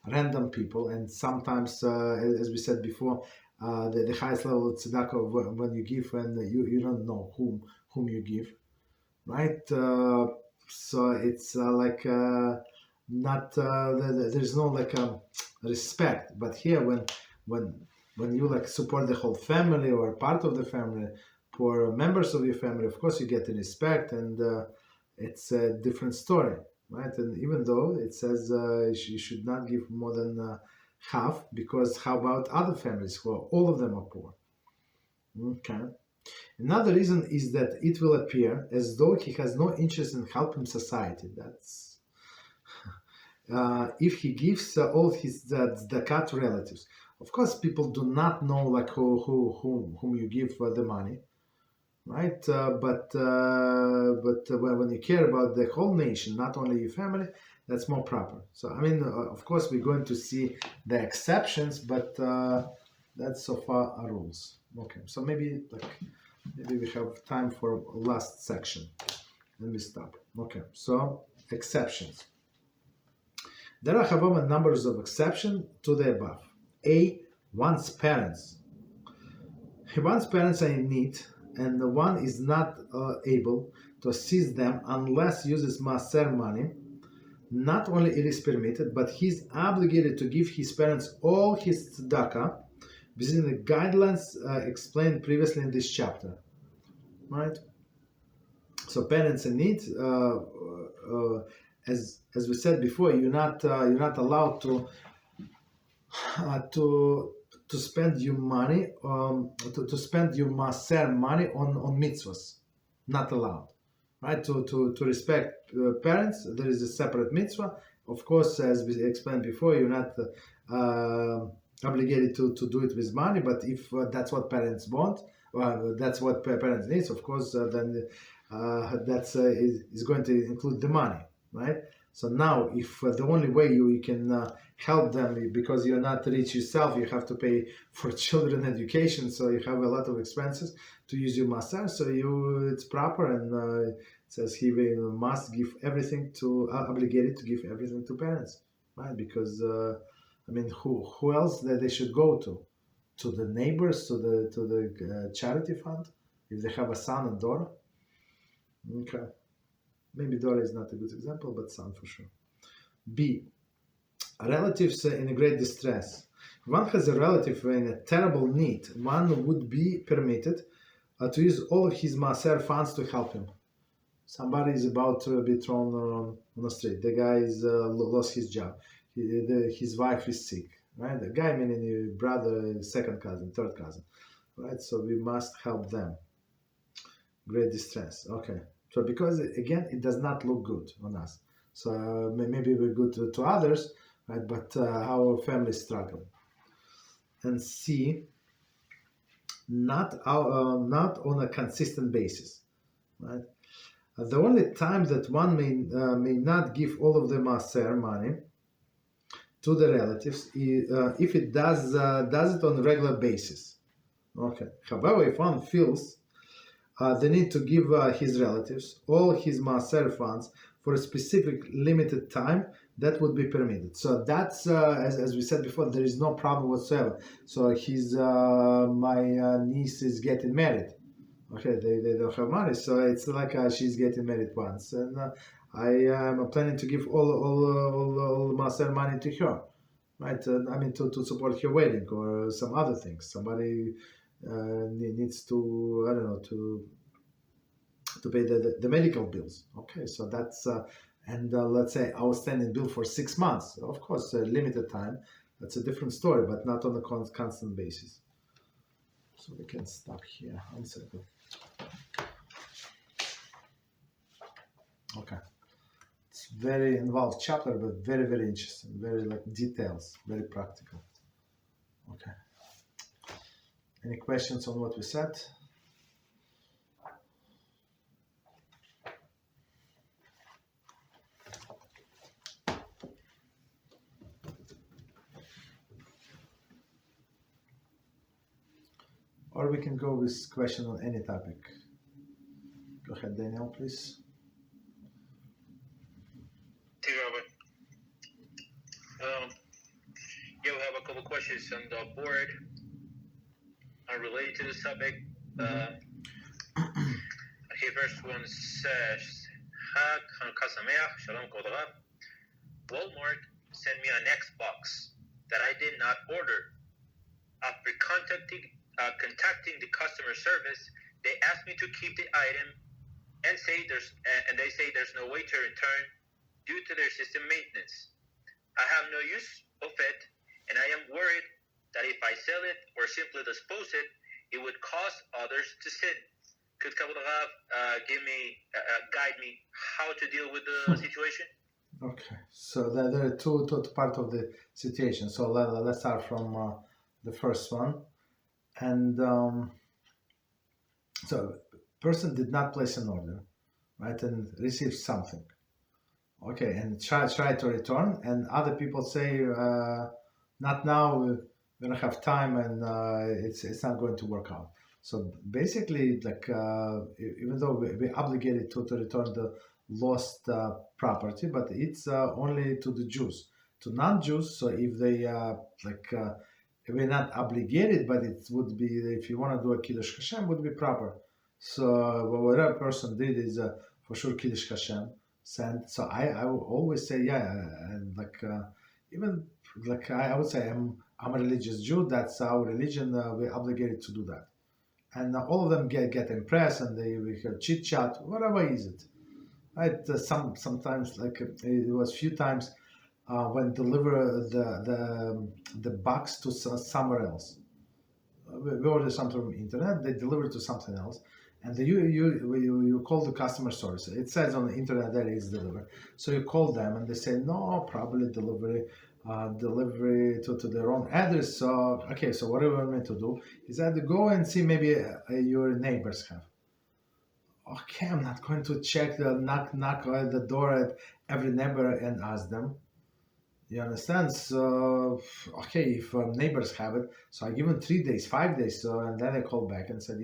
random people, and sometimes, as we said before, the highest level of tzedakah when you give, and you don't know whom you give, right? So it's not there's no respect. But here, when you support the whole family or part of the family, for members of your family, of course you get the respect, and it's a different story, right? And even though it says you should not give more than half, because how about other families who all of them are poor? Okay. Another reason is that it will appear as though he has no interest in helping society. That's if he gives all his tzedakah to relatives. Of course, people do not know whom you give the money, right? But when you care about the whole nation, not only your family, that's more proper. So I mean, of course, we're going to see the exceptions, but that's so far our rules. Okay, so maybe we have time for last section, and we stop. Okay, so exceptions. There are, however, numbers of exceptions to the above. A, one's parents. One's parents are in need, and one is not able to assist them unless uses Maaser money. Not only it is permitted, but he's obligated to give his parents all his tzedakah within the guidelines explained previously in this chapter, right? So parents in need, as we said before, you're not allowed to spend your money to spend your Maaser money on mitzvahs. Not allowed, right? To respect parents, there is a separate mitzvah. Of course, as we explained before, you're not obligated to do it with money, but if that's what parents want, that's what parents need, of course, then that's is going to include the money, right? So now, if the only way you can help them, because you're not rich yourself, you have to pay for children education, so you have a lot of expenses to use your Maaser, so it's proper, and it says he must give everything obligated to give everything to parents, right? Because I mean, who else that they should go to? To the neighbors, to the charity fund, if they have a son and daughter. Okay, maybe daughter is not a good example, but son for sure. B, relatives in a great distress. If one has a relative in a terrible need, one would be permitted to use all of his Maaser funds to help him. Somebody is about to be thrown on the street. The guy is lost his job. His wife is sick, right? The guy, meaning your brother, second cousin, third cousin, right? So we must help them. Great distress. Okay. So because again, it does not look good on us. So maybe we're good to others, right? But our family struggle. And C, not on a consistent basis, right? The only time that one may not give all of the Maaser money to the relatives if it does it on a regular basis. Okay. However, if one feels the need to give his relatives all his Maaser funds for a specific limited time, that would be permitted. So that's as we said before, there is no problem whatsoever. So my niece is getting married. Okay, they don't have money, so it's like she's getting married once, and I am planning to give all Maaser money to her, right? I mean, to support her wedding or some other things. Somebody needs to, I don't know, to pay the medical bills. Okay, so that's and let's say outstanding bill for 6 months. Of course, limited time. That's a different story, but not on a constant basis. So we can stop here. 1 second. Okay. It's very involved chapter, but very, very interesting. Very like details, very practical. Okay. Any questions on what we said? Or we can go with question on any topic. Go ahead, Daniel, please. Thank you, Rabbi. Yeah, we have a couple questions on the board related to the subject. Okay, first one says, Chag Hanukkah Sameach, Shalom Kol Rav. Walmart sent me an Xbox that I did not order. After contacting the customer service, they asked me to keep the item and they say there's no way to return due to their system maintenance. I have no use of it, and I am worried that if I sell it or simply dispose it, it would cause others to sin. Could Kabbalah Rav guide me how to deal with the situation? Okay, so there are two parts of the situation. So let's start from the first one. And so person did not place an order, right, and received something. Okay, and try to return, and other people say, not now, we don't have time, and it's not going to work out. So basically, like even though we're obligated to return the lost property, but it's only to the Jews. To non-Jews, so if they we're not obligated, but it would be, if you want to do a Kiddush HaShem, would be proper. So whatever person did is for sure Kiddush HaShem. So I will always say, and even like I would say I'm a religious Jew. That's our religion. We're obligated to do that, and all of them get impressed, and we have chit chat. Whatever is it, right? Sometimes like it was few times when deliver the box to somewhere else. We order something from internet. They deliver to something else. And you call the customer service. It says on the internet that it's delivered. So you call them and they say, no, probably delivery to their own address. So, okay, so what do you want me to do? Is that to go and see maybe your neighbors have. Okay, I'm not going to check knock at the door at every neighbor and ask them. You understand? So, okay, if neighbors have it, so I give them 3 days, 5 days, so, and then I call back and said,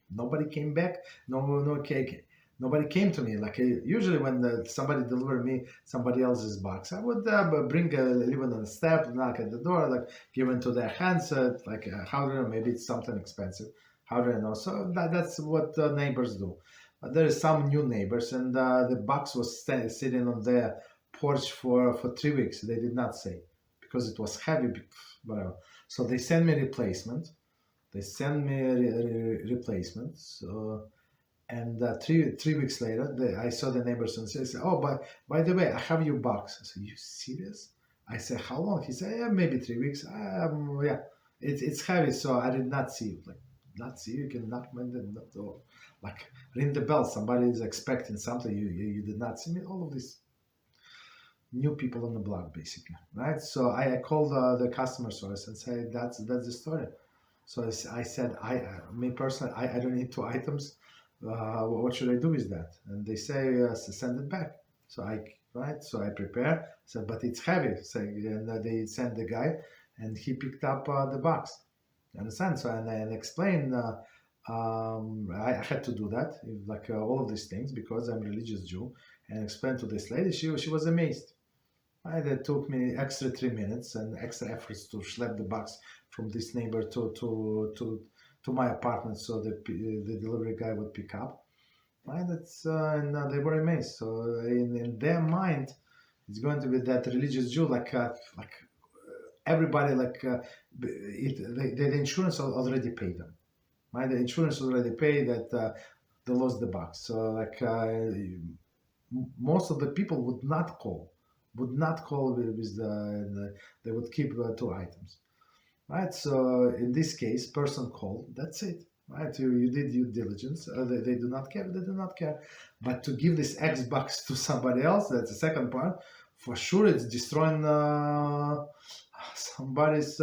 nobody came back, no cake, nobody came to me. Like usually when somebody delivered me somebody else's box, I would bring leave it on the step, knock at the door, like give it to their hands, how do I know? Maybe it's something expensive. How do I know? So that's what neighbors do. But there is some new neighbors, and the box was sitting on their porch for 3 weeks. They did not say because it was heavy, whatever. So they sent me replacement. So, and 3 weeks later, I saw the neighbors and said, "Oh, by the way, I have your box." I said, "You serious?" I said, "How long?" He said, "Yeah, maybe 3 weeks." Yeah, it's heavy, so I did not see you. Like, not see you? You can knock on the door, like ring the bell. Somebody is expecting something. You did not see me. All of this. New people on the block, basically, right? So I called the customer service and said, "That's the story." So I said, me personally, I don't need 2 items. What should I do with that? And they say, send it back. So I prepare. Said, but it's heavy. So and they sent the guy, and he picked up the box. You understand? So and explained. I had to do that, all of these things, because I'm a religious Jew, and explained to this lady. She was amazed. It took me extra 3 minutes and extra efforts to schlep the box from this neighbor to my apartment, so the delivery guy would pick up. right? That's and they were amazed. So in their mind, it's going to be that religious Jew, like everybody, the insurance already paid them, right? The insurance already paid that they lost the box. So most of the people would not call with they would keep 2 items, right? So in this case, person called, that's it, right? You did due diligence. They do not care. They do not care. But to give this Xbox to somebody else, that's the second part. For sure, it's destroying somebody's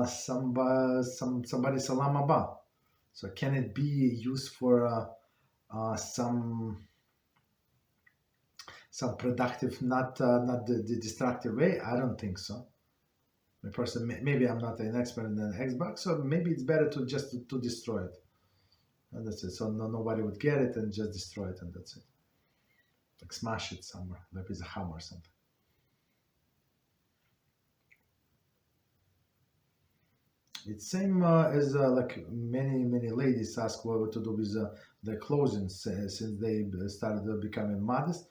somebody's Olam Haba. So can it be used for some productive, not the destructive way? I don't think so. Maybe I'm not an expert in an Xbox, so maybe it's better to just to destroy it, and that's it. So nobody would get it, and just destroy it, and that's it. Like smash it somewhere, like with a hammer or something. It's same as like many ladies ask what to do with their clothing since they started becoming modest.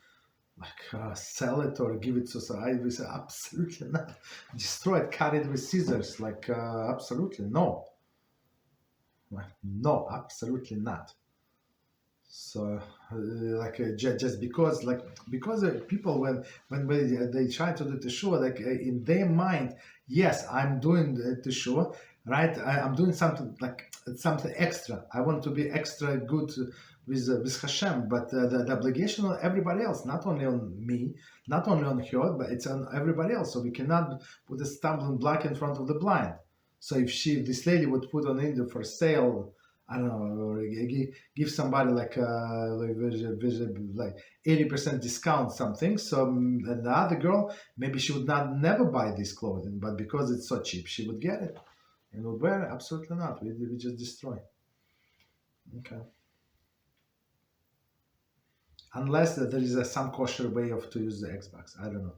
Like sell it or give it to society. We say absolutely not. Destroy it, cut it with scissors. Like absolutely no. No, absolutely not. So just because people when they try to do teshuva, like in their mind, yes, I'm doing the teshuva, right? I'm doing something extra. I want to be extra good with Hashem, but the obligation on everybody else, not only on me, not only on her, but it's on everybody else. So we cannot put a stumbling block in front of the blind. So if this lady would put on India for sale, I don't know, or give somebody like 80% discount something. So and the other girl, maybe she would never buy this clothing, but because it's so cheap, she would get it and would wear it. Absolutely not. We just destroy. Okay. Unless there is some kosher way to use the Xbox. I don't know.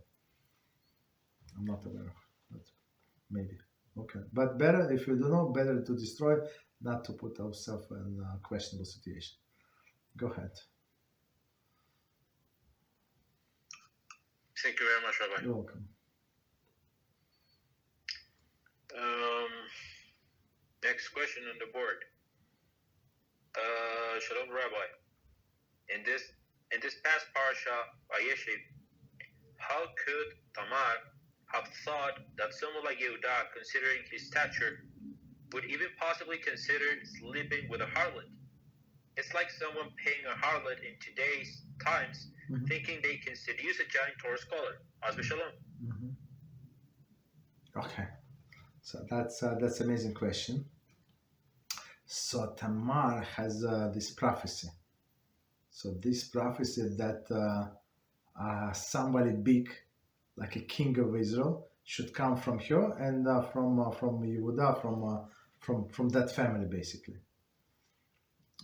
I'm not aware of, but maybe. Okay. But better, if you don't know, better to destroy, not to put ourselves in a questionable situation. Go ahead. Thank you very much, Rabbi. You're welcome. Next question on the board. Shalom, Rabbi. In this past parasha, Vayeshev, how could Tamar have thought that someone like Yehudah, considering his stature, would even possibly consider sleeping with a harlot? It's like someone paying a harlot in today's times, thinking they can seduce a giant Torah scholar. Haz Shalom. Okay, so that's an amazing question. So Tamar has this prophecy. So this prophecy that somebody big, like a king of Israel, should come from her and from Yehudah, from that family, basically.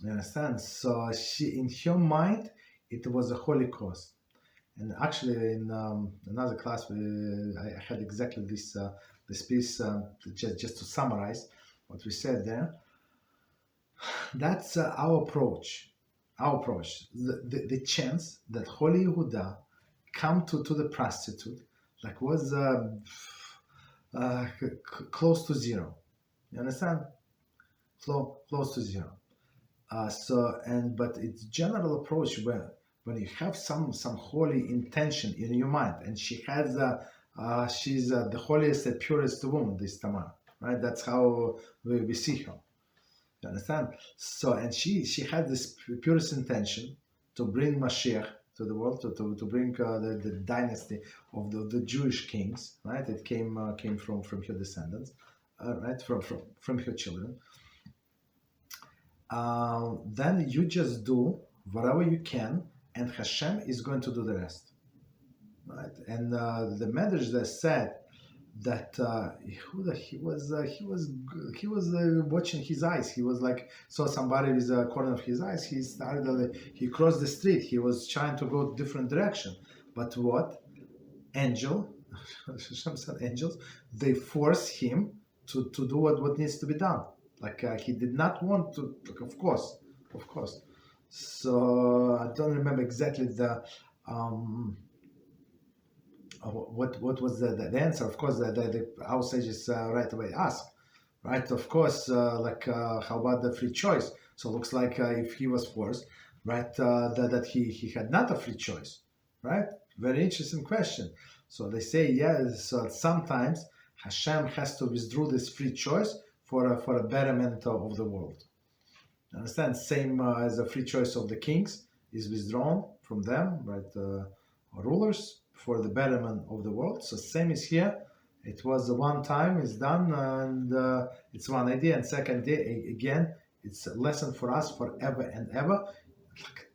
You understand? So in her mind, it was a holy cause. And actually, in another class, I had exactly this piece just to summarize what we said there. That's our approach. Our approach. The chance that holy Yehudah come to the prostitute was close to zero. You understand? Close to zero. But it's general approach when you have some holy intention in your mind, and she has she's the holiest and purest woman, this Tamar, right? That's how we see her. You understand? So, and she had this purest intention to bring Mashiach to the world, to bring the dynasty of the Jewish kings, right? It came from her descendants, right? From her children. Then you just do whatever you can, and Hashem is going to do the rest, right? And the Medrash that said that Yehudah, he was watching his eyes. He was saw somebody with a corner of his eyes. He crossed the street. He was trying to go different direction. But what? Hashem said angels, they force him to do what needs to be done. He did not want to. Of course, of course. So I don't remember exactly the what was the answer. Of course, our sages right away ask, right? Of course, how about the free choice? So it looks like if he was forced, right, that he had not a free choice, right? Very interesting question. So they say, yes, so sometimes Hashem has to withdraw this free choice for a betterment of the world. Understand? Same as the free choice of the kings is withdrawn from them, right? Rulers for the betterment of the world. So same is here. It was one time, it's done, and it's one idea. And second day, again, it's a lesson for us forever and ever.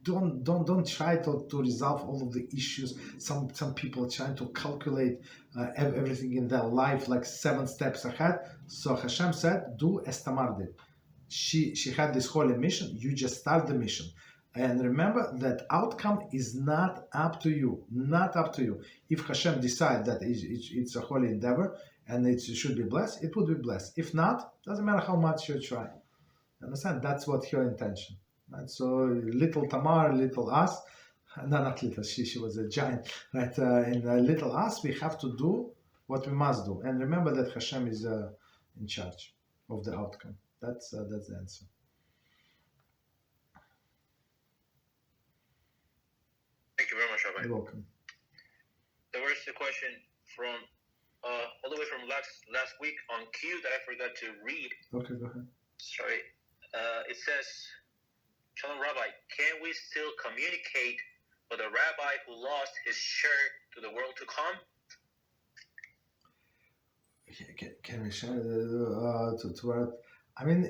Don't try to resolve all of the issues. Some people are trying to calculate everything in their life like 7 steps ahead. So Hashem said, do as Tamar did. She had this holy mission. You just start the mission. And remember that outcome is not up to you. Not up to you. If Hashem decides that it's a holy endeavor and it should be blessed, it would be blessed. If not, doesn't matter how much you try. Understand? That's what her intention. Right? So little Tamar, little us. No, not little. She was a giant. Right? In little us, we have to do what we must do. And remember that Hashem is in charge of the outcome. That's the answer. Thank you very much, Rabbi. You're welcome. There was a question from all the way from last week on Q that I forgot to read. Okay, go ahead. Sorry. It says, Shalom Rabbi, can we still communicate with a rabbi who lost his shirt to the world to come? Can we share to where? I mean,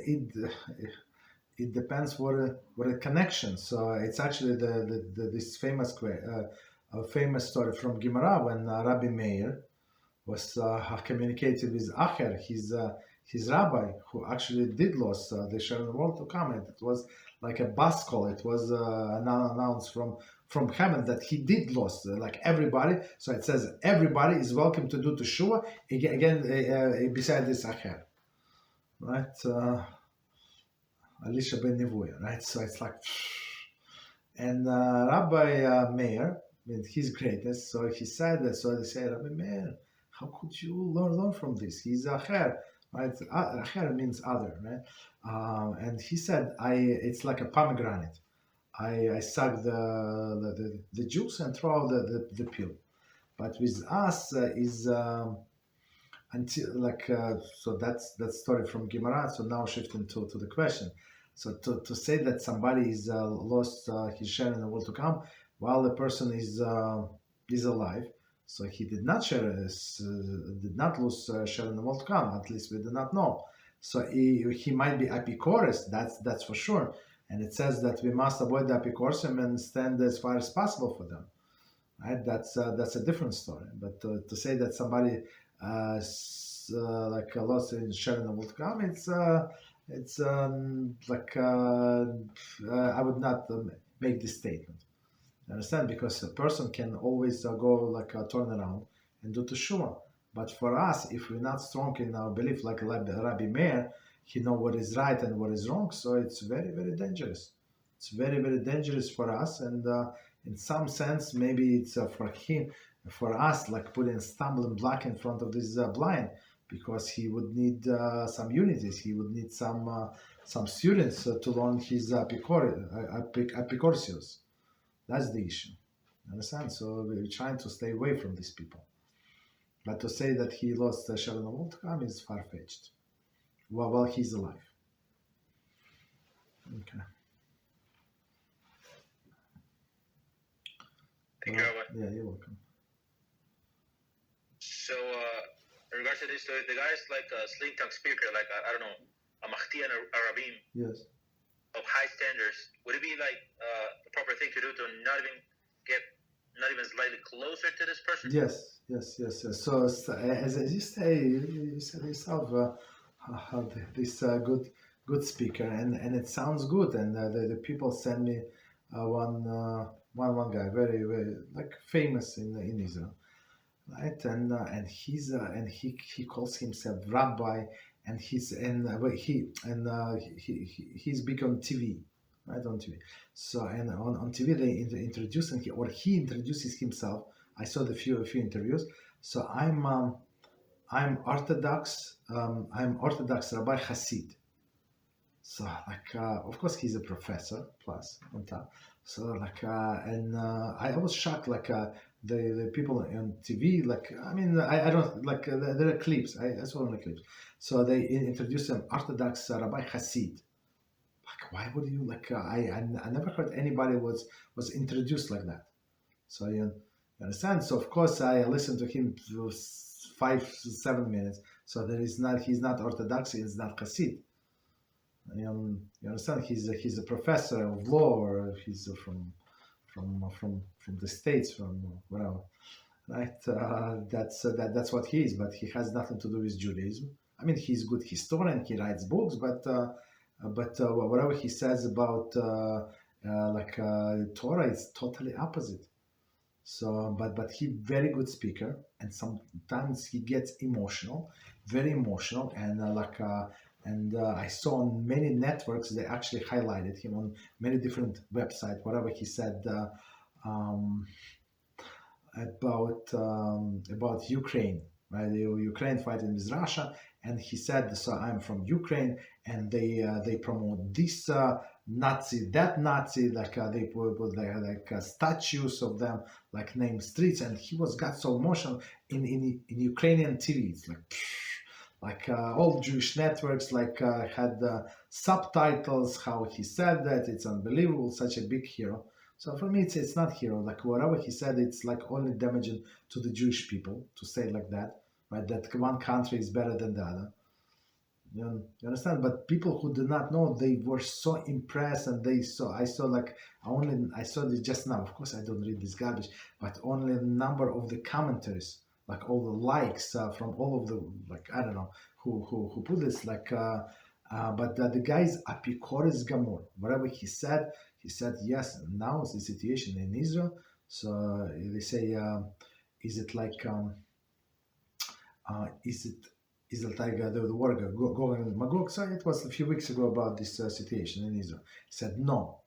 it depends what a connection. So it's actually this famous story from Gemara when Rabbi Meir was communicated with Acher, his rabbi, who actually did lose the share in the world to come. And it was like a bus call. It was announced from heaven that he did lose, like everybody. So it says everybody is welcome to do Teshuvah again beside this Acher, right? Elisha ben Nevuah, right? So it's like, and Rabbi Meir, with his greatness, so he said that. So they say, Rabbi Meir, how could you learn from this? He's Acher, right? Acher means other, right? And he said, it's like a pomegranate. I suck the juice and throw out the peel. But with us is until like so that's story from Gemara. So now shifting to the question. So to say that somebody is lost his share in the world to come while the person is alive, so he did not did not lose share in the world to come. At least we do not know. So he might be Epicurus. That's for sure. And it says that we must avoid the Epicurusism and stand as far as possible for them. Right? That's a different story. But to say that somebody like lost in share in the world to come, it's like I would not make this statement. You understand? Because a person can always go like turn around and do teshuvah. But for us, if we're not strong in our belief, like Rabbi Meir, he know what is right and what is wrong. So it's very, very dangerous. It's very, very dangerous for us. And in some sense, maybe it's for us, like putting a stumbling block in front of this blind, because he would need some unities. He would need some students to learn his Epicurus. That's the issue. Understand? So we're trying to stay away from these people. But to say that he lost the share in the world to come is far-fetched while he's alive. Okay. Thank you, Rabbi. Yeah, you're welcome. So, in regards to this, so the guy's like a sling tongue speaker, like I don't know, a machti and a rabim. Yes. Of high standards. Would it be like the proper thing to do to not even slightly closer to this person? Yes. So as you say, you said yourself, this good speaker, and it sounds good. And the people send me one guy, very very like famous in Israel, right? And he calls himself rabbi, and he's big on TV, right, on TV. So, and on TV they introduce him, or he introduces himself. I saw the few interviews. So I'm Orthodox. I'm Orthodox Rabbi Hasid. So of course he's a professor plus on top. So I was shocked the people on TV I don't there are clips. I saw the clips. So they introduced him Orthodox Rabbi Hasid. Why would you I never heard anybody was introduced like that. So you understand. So of course I listened to him for 5-7 minutes. So he's not Orthodox. He's not Hasid. You understand? He's a professor of law, or he's from the States, from whatever, right? That's what he is. But he has nothing to do with Judaism. I mean, he's a good historian. He writes books, but whatever he says about Torah is totally opposite. So, but he very good speaker, and sometimes he gets emotional, very emotional, and I saw on many networks they actually highlighted him on many different websites. Whatever he said about Ukraine, right? Ukraine fighting with Russia, and he said, "So I'm from Ukraine, and they promote this Nazi, that Nazi, they put statues of them, named streets," and he got so emotional in Ukrainian TV. It's all Jewish networks had subtitles how he said that. It's unbelievable, such a big hero. So for me it's not hero. Whatever he said, it's only damaging to the Jewish people to say like that, right? That one country is better than the other. You understand? But people who do not know, they were so impressed, and I saw this just now. Of course I don't read this garbage, but only a number of the commentaries, all the likes from all of the I don't know who put this but the guy is apikoris gamor. Whatever he said yes. Now the situation in Israel. So they say, is it is it like the war Gog and Magog? So it was a few weeks ago about this situation in Israel. He said no.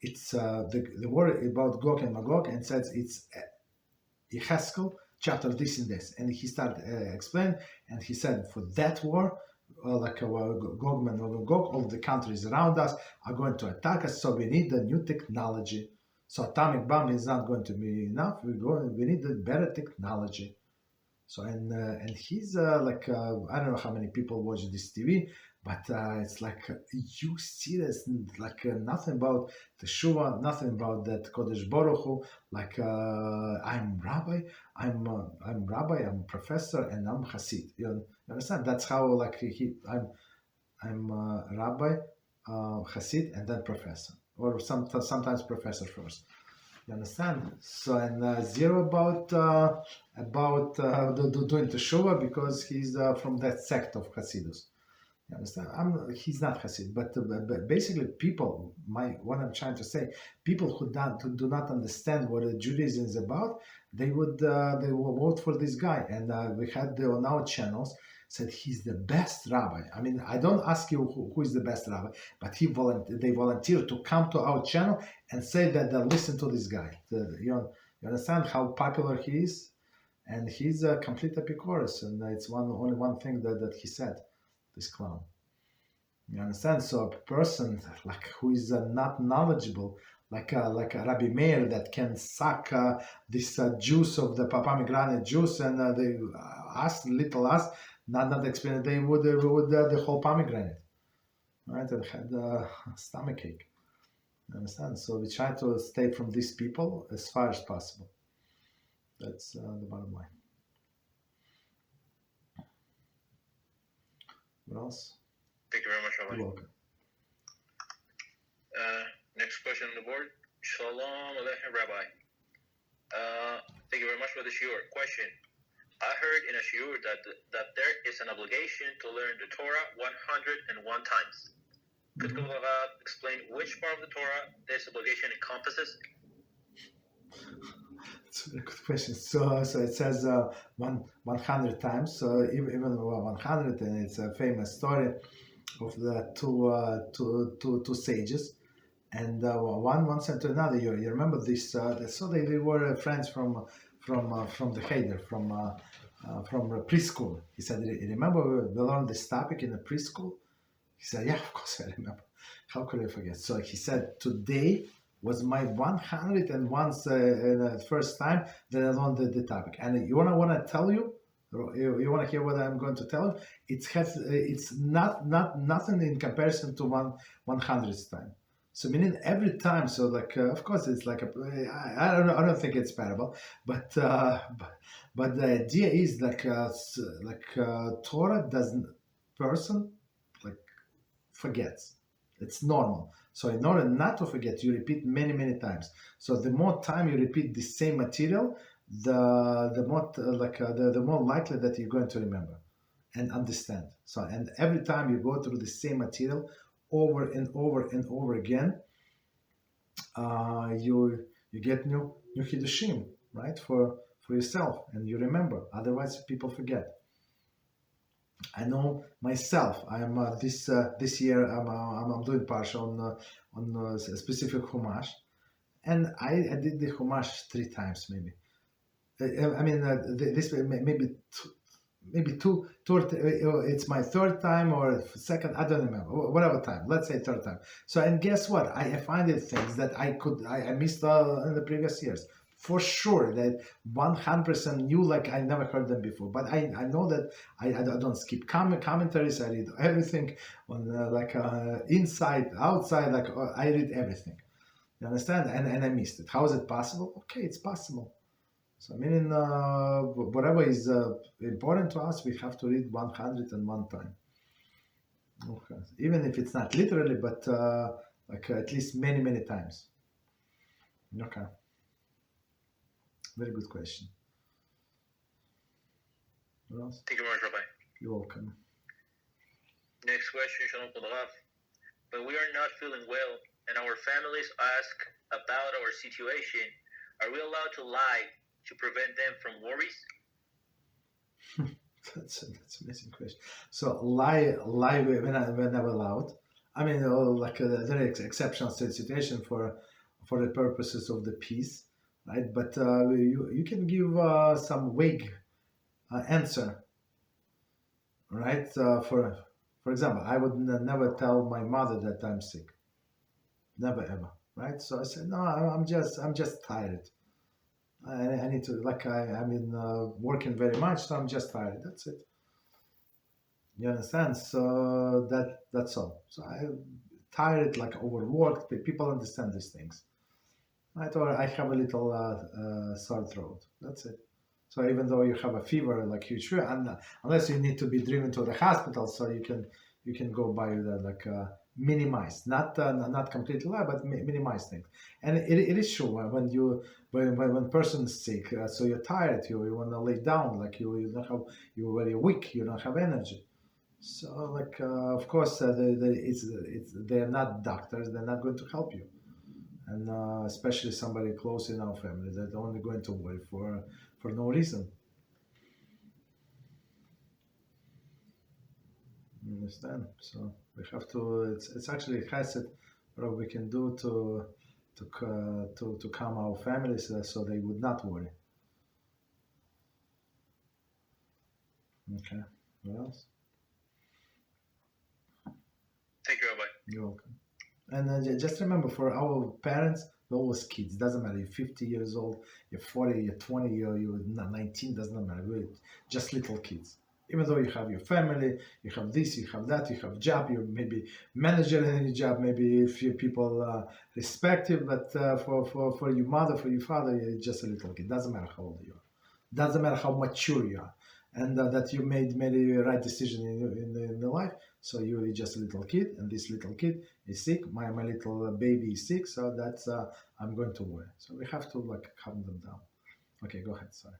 It's the war about Gog and Magog, and says it's Yecheskel chapter this and this, and he started explaining, and he said for that war, Gog and Magog, all the countries around us are going to attack us, so we need a new technology. So atomic bomb is not going to be enough. We need a better technology. So and he's I don't know how many people watch this TV, but it's you see this nothing about Teshuvah, nothing about that Kodesh Baruch Hu. I'm rabbi, I'm professor, and I'm Hasid. You understand? That's how I'm rabbi, Hasid, and then professor, or sometimes professor first. You understand? So and zero about doing Teshuvah, because he's from that sect of Hasidus. You understand? He's not Hasid, but basically people. What I'm trying to say, people who do not understand what Judaism is about, they will vote for this guy. And we had on our channels said he's the best rabbi. I mean, I don't ask you who is the best rabbi, but they volunteered to come to our channel and say that they listen to this guy. You understand how popular he is? And he's a complete epicurus, and it's only one thing that he said, this clown. You understand? So a person who is not knowledgeable, like a Rabbi Meir, that can suck this juice of the pomegranate juice, and they not explain, they would the whole pomegranate, right? And had stomach ache. You understand? So we try to stay from these people as far as possible. That's the bottom line. What else? Thank you very much, Rabbi. You're welcome. Next question on the board. Shalom Aleichem, Rabbi. Thank you very much for the Shiur. Question. I heard in a Shiur that there is an obligation to learn the Torah 101 times. Could you explain which part of the Torah this obligation encompasses? It's a good question. So it says 100 times. So even 100, and it's a famous story of the two sages, and one said to another, you remember this? So they were friends from the Cheder, from preschool. He said, remember we learned this topic in the preschool? He said, yeah, of course I remember. How could I forget? So he said, today was my 101st first time that I learned the topic. And you want to tell you? You want to hear what I'm going to tell you? It's not nothing in comparison to 100th time. So meaning every time. So like of course it's like I don't know. I don't think it's parable, but the idea is like Torah doesn't person like forgets. It's normal. So in order not to forget, you repeat many times. So the more time you repeat the same material, the more likely that you're going to remember and understand. So and every time you go through the same material over and over again, you get new Kiddushim, right, for yourself, and you remember. Otherwise, people forget. I know myself. I'm this year. I'm doing parsha on a specific chumash, and I did the chumash 3 times maybe. I mean, this maybe two or it's my 3rd time or 2nd. I don't remember. Whatever time. Let's say 3rd time. So and guess what? I find things that I missed in the previous years. For sure, that 100% new, like I never heard them before. But I know that I don't skip commentaries. I read everything on inside, outside. Like I read everything. You understand? And I missed it. How is it possible? Okay, it's possible. So meaning whatever is important to us, we have to read 101 time. Okay. Even if it's not literally, but at least many times. Okay. Very good question. What else? Thank you very much, Rabbi. You're welcome. Next question, Shalom Kol Rav. When we are not feeling well and our families ask about our situation, are we allowed to lie to prevent them from worries? That's an amazing question. So lie when I'm allowed. I mean, like a very exceptional situation for the purposes of the peace, right? But you can give some vague answer, right? For example, I would never tell my mother that I'm sick. Never ever, right? So I said, no, I'm just tired. I need to, like I've been working very much, so I'm just tired. That's it. You understand? So that's all. So I'm tired, like overworked. People understand these things, right? Or I have a little sore throat. That's it. So even though you have a fever, like you should, unless you need to be driven to the hospital, so you can go by the minimize, not completely lie, but minimize things. And it is true when person is sick, so you're tired, you want to lay down, like you're very weak, you don't have energy. So like of course they're not doctors, they're not going to help you, and especially somebody close in our family, they're only going to worry for no reason. You understand? So we have to. It's actually a chesed what we can do to calm our families so they would not worry. Okay. What else? Thank you, Rabbi. You're welcome. And just remember, for our parents, we're always kids. Doesn't matter. You're 50 years old, you're 40, you're 20, you're 19. Doesn't matter. We're just little kids. Even though you have your family, you have this, you have that, you have job, you maybe manager in your job, maybe a few people respect you, but for your mother, for your father, you're just a little kid. Doesn't matter how old you are. Doesn't matter how mature you are, and that you made many right decisions in your life. So you're just a little kid, and this little kid is sick. My little baby is sick, so that's I'm going to worry. So we have to calm them down. Okay, go ahead. Sorry.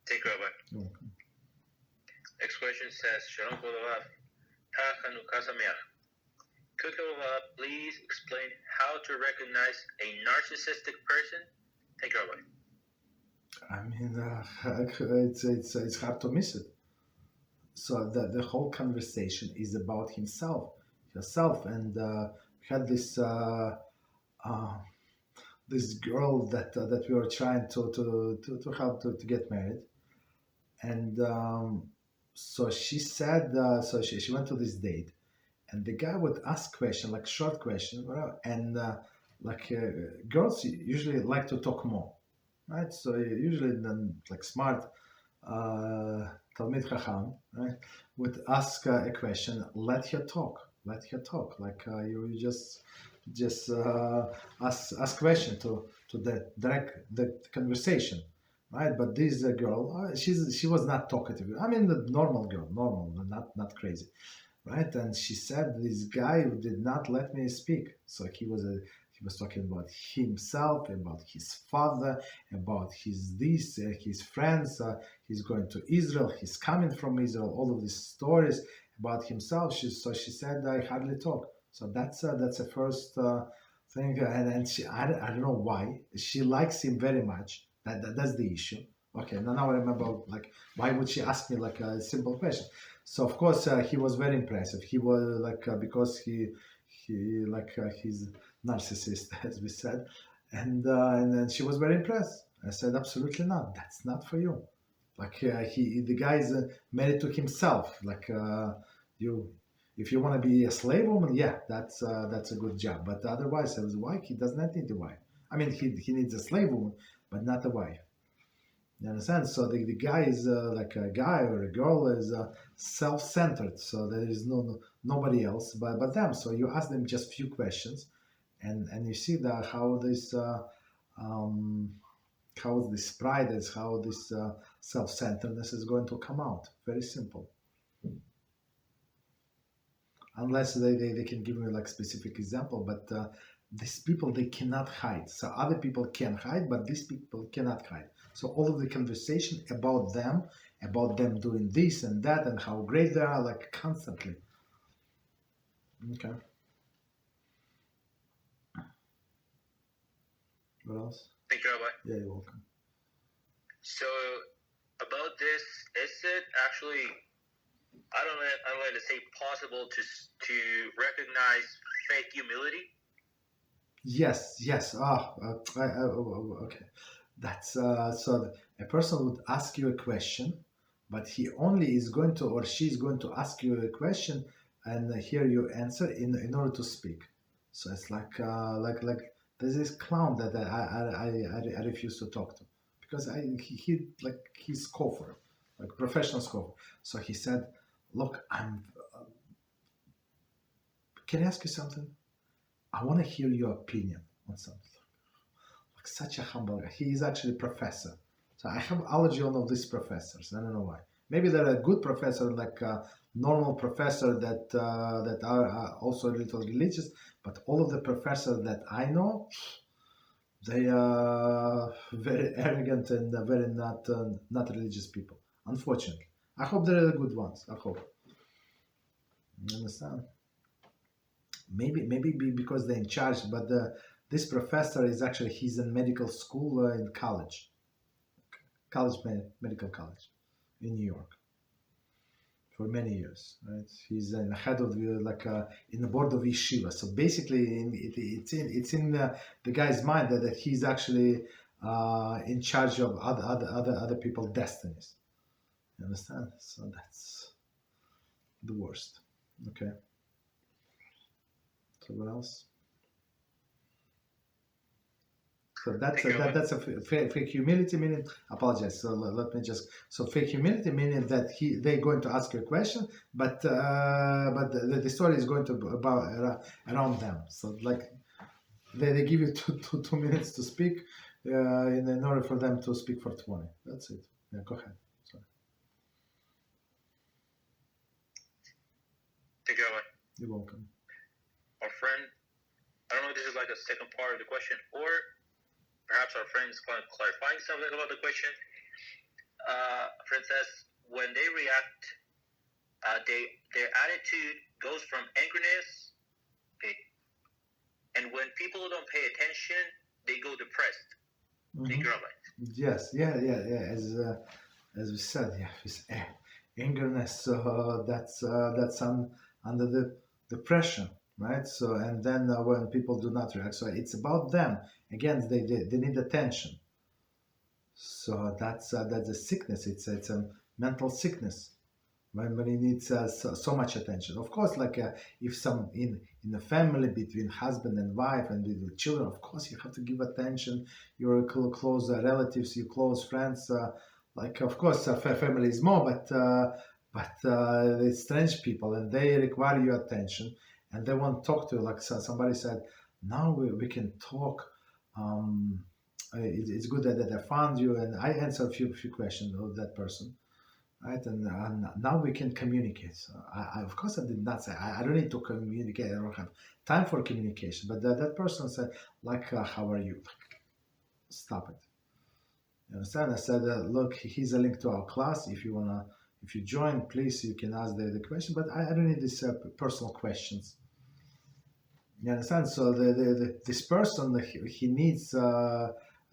Thank you, Rabbi. You're welcome. Next question says, Shalom Kol Rav. Chanukah Sameach. Could Rabbi please explain how to recognize a narcissistic person? Thank you, Rabbi. I mean, it's hard to miss it. so the whole conversation is about herself, and we had this girl that we were trying to help to get married, and so she said, so she went to this date, and the guy would ask question, like short question, whatever, and girls usually like to talk more, right? So usually then like smart Talmid Chacham, right, would ask a question, let her talk, like you just ask question to direct the conversation, right? But this girl, she was not talkative. I mean, the normal girl, not crazy, right? And she said this guy did not let me speak. So he was talking about himself, about his father, about his friends. He's going to Israel. He's coming from Israel. All of these stories about himself. She said, I hardly talk. So that's the first thing. And I don't know why she likes him very much. That's the issue. Okay, now I remember, like, why would she ask me like a simple question? So of course he was very impressive. He was like because he's narcissist, as we said, and then she was very impressed. I said, absolutely not. That's not for you. Like the guy is married to himself. Like you, if you want to be a slave woman, yeah, that's a good job. But otherwise, as a wife, he does not need a wife. I mean, he needs a slave woman, but not a wife. You understand? So the guy is like a guy or a girl is self-centered. So there is nobody else but them. So you ask them just few questions, and you see that how this pride is, how this self-centeredness is going to come out. Very simple. Unless they can give me like specific example, but these people, they cannot hide. So other people can hide, but these people cannot hide. So all of the conversation about them doing this and that and how great they are, like constantly. Okay. What else? Thank you, Rabbi. Yeah, you're welcome. So about this, is it actually, I don't like to say possible to recognize fake humility? Yes. Okay. That's so a person would ask you a question, but he only is going to, or she is going to ask you a question and hear you answer in order to speak. So it's like there's this clown that I refuse to talk to because he's scoffer, like professional scoffer. So he said, look, can I ask you something? I want to hear your opinion on something. Like such a humble guy. He is actually a professor. So I have allergy on all these professors. I don't know why. Maybe they're a good professor, like a normal professor that are also a little religious. But all of the professors that I know, they are very arrogant and very not religious people. Unfortunately, I hope they're the good ones. I hope. You understand? Maybe because they're in charge, but this professor is actually, he's in medical school in medical college in New York for many years, right? He's in the head of in the board of yeshiva. So basically, it's in the guy's mind that he's actually in charge of other people's destinies. You understand? So that's the worst. Okay. So what else? So that's a fake humility, meaning, apologize. So let me just, so fake humility meaning that they're going to ask you a question, but the story is going to about around them. So like they give you two minutes to speak, in order for them to speak for 20. That's it. Yeah, go ahead. Sorry. Thank you, Rabbi. You're welcome. Our friend, I don't know if this is like a second part of the question, or perhaps our friend is clarifying something about the question. A friend says, when they react, their attitude goes from angriness, okay, and when people don't pay attention, they go depressed. Mm-hmm. Thank you, Rabbi. Yes, yeah. As we said, yeah, angerness, that's under the pressure, right? So, and then when people do not react, so it's about them. Again, they need attention. So that's a sickness. It's a mental sickness. When he needs so much attention. Of course, like if some in the family between husband and wife and with the children, of course you have to give attention. Your close relatives, your close friends, like of course family is more, but it's strange people and they require your attention and they want to talk to you. Like somebody said, now we can talk. It's good that I found you and I answer a few questions of that person. Right, and now we can communicate. So of course, I did not say I don't need to communicate. I don't have time for communication. But that person said, like, how are you? Stop it. You understand? I said, look, here's a link to our class. If you join, please, you can ask the question. But I don't need these personal questions. You understand? So this person, he needs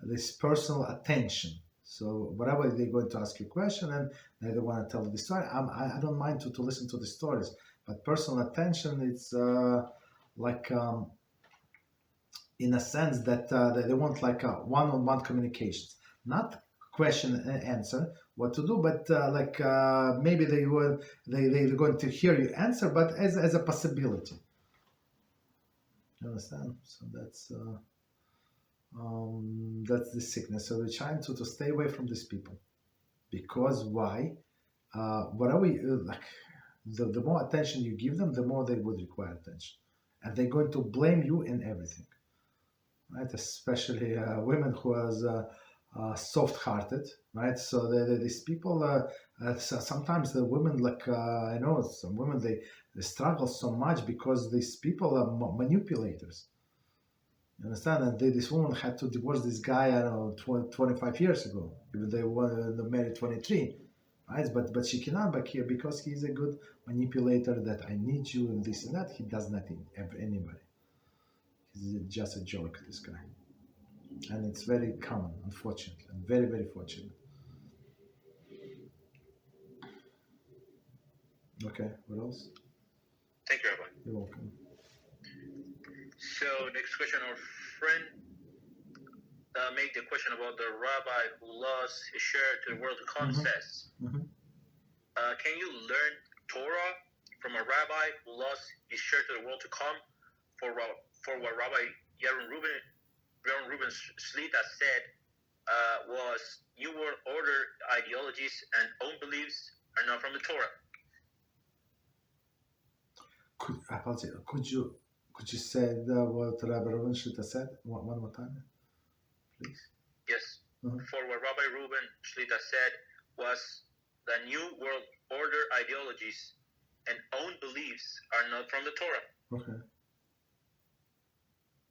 this personal attention. So whatever they're going to ask you a question and they don't want to tell the story, I don't mind to listen to the stories. But personal attention, it's in a sense that they want like one-on-one communications, not question and answer what to do, but maybe they're going to hear you answer, but as a possibility. You understand? So that's the sickness. So we're trying to stay away from these people, because why? What are we like? The more attention you give them, the more they would require attention, and they're going to blame you in everything, right? Especially women who are soft-hearted, right? So these people, sometimes the women, like I know some women, they struggle so much because these people are manipulators. You understand? And this woman had to divorce this guy, I don't know, 25 years ago. Even they were married 23, right? But she cannot back here because he's a good manipulator that I need you and this and that. He does nothing, anybody. He's just a jerk, this guy. And it's very common, unfortunately. Very, very fortunate. Okay, what else? Thank you, Rabbi. You're welcome. So next question, our friend made the question about the rabbi who lost his share to the world to come says, can you learn Torah from a rabbi who lost his share to the world to come for what Rabbi Yaron Reuben Shlita said was New World Order ideologies and own beliefs are not from the Torah? Could you say what Rabbi Reuben Shlita said one more time, please? Yes. For what Rabbi Reuben Shlita said was the New World Order ideologies and own beliefs are not from the Torah. Okay.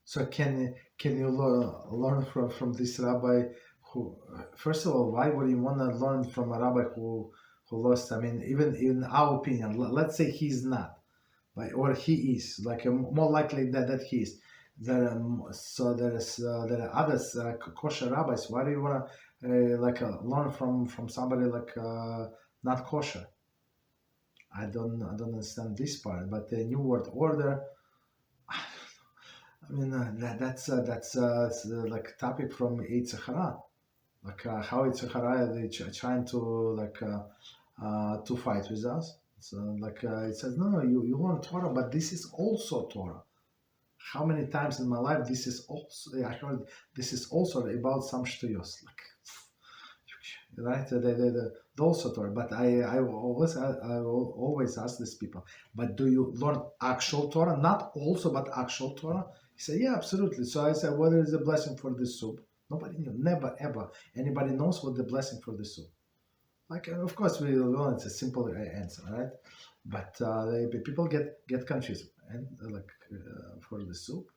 So can you learn from this rabbi who, first of all, why would you want to learn from a rabbi who lost? I mean, even in our opinion, let's say he's not. Or he is, like more likely that he is. There are others, kosher rabbis. Why do you want to learn from somebody like not kosher? I don't understand this part. But the New World Order, I mean that's like topic from Yitzhak, like how Yitzhak they trying to fight with us. So it says, no, you learn Torah, but this is also Torah. How many times in my life I heard this is also about some shtuyos, right? The also Torah. But I always ask these people, but do you learn actual Torah? Not also, but actual Torah? He said, yeah, absolutely. So I said, what is the blessing for this soup? Nobody knew, never ever anybody knows what the blessing for the soup. Of course, we learn it's a simple answer, right? But people get confused and for the soup,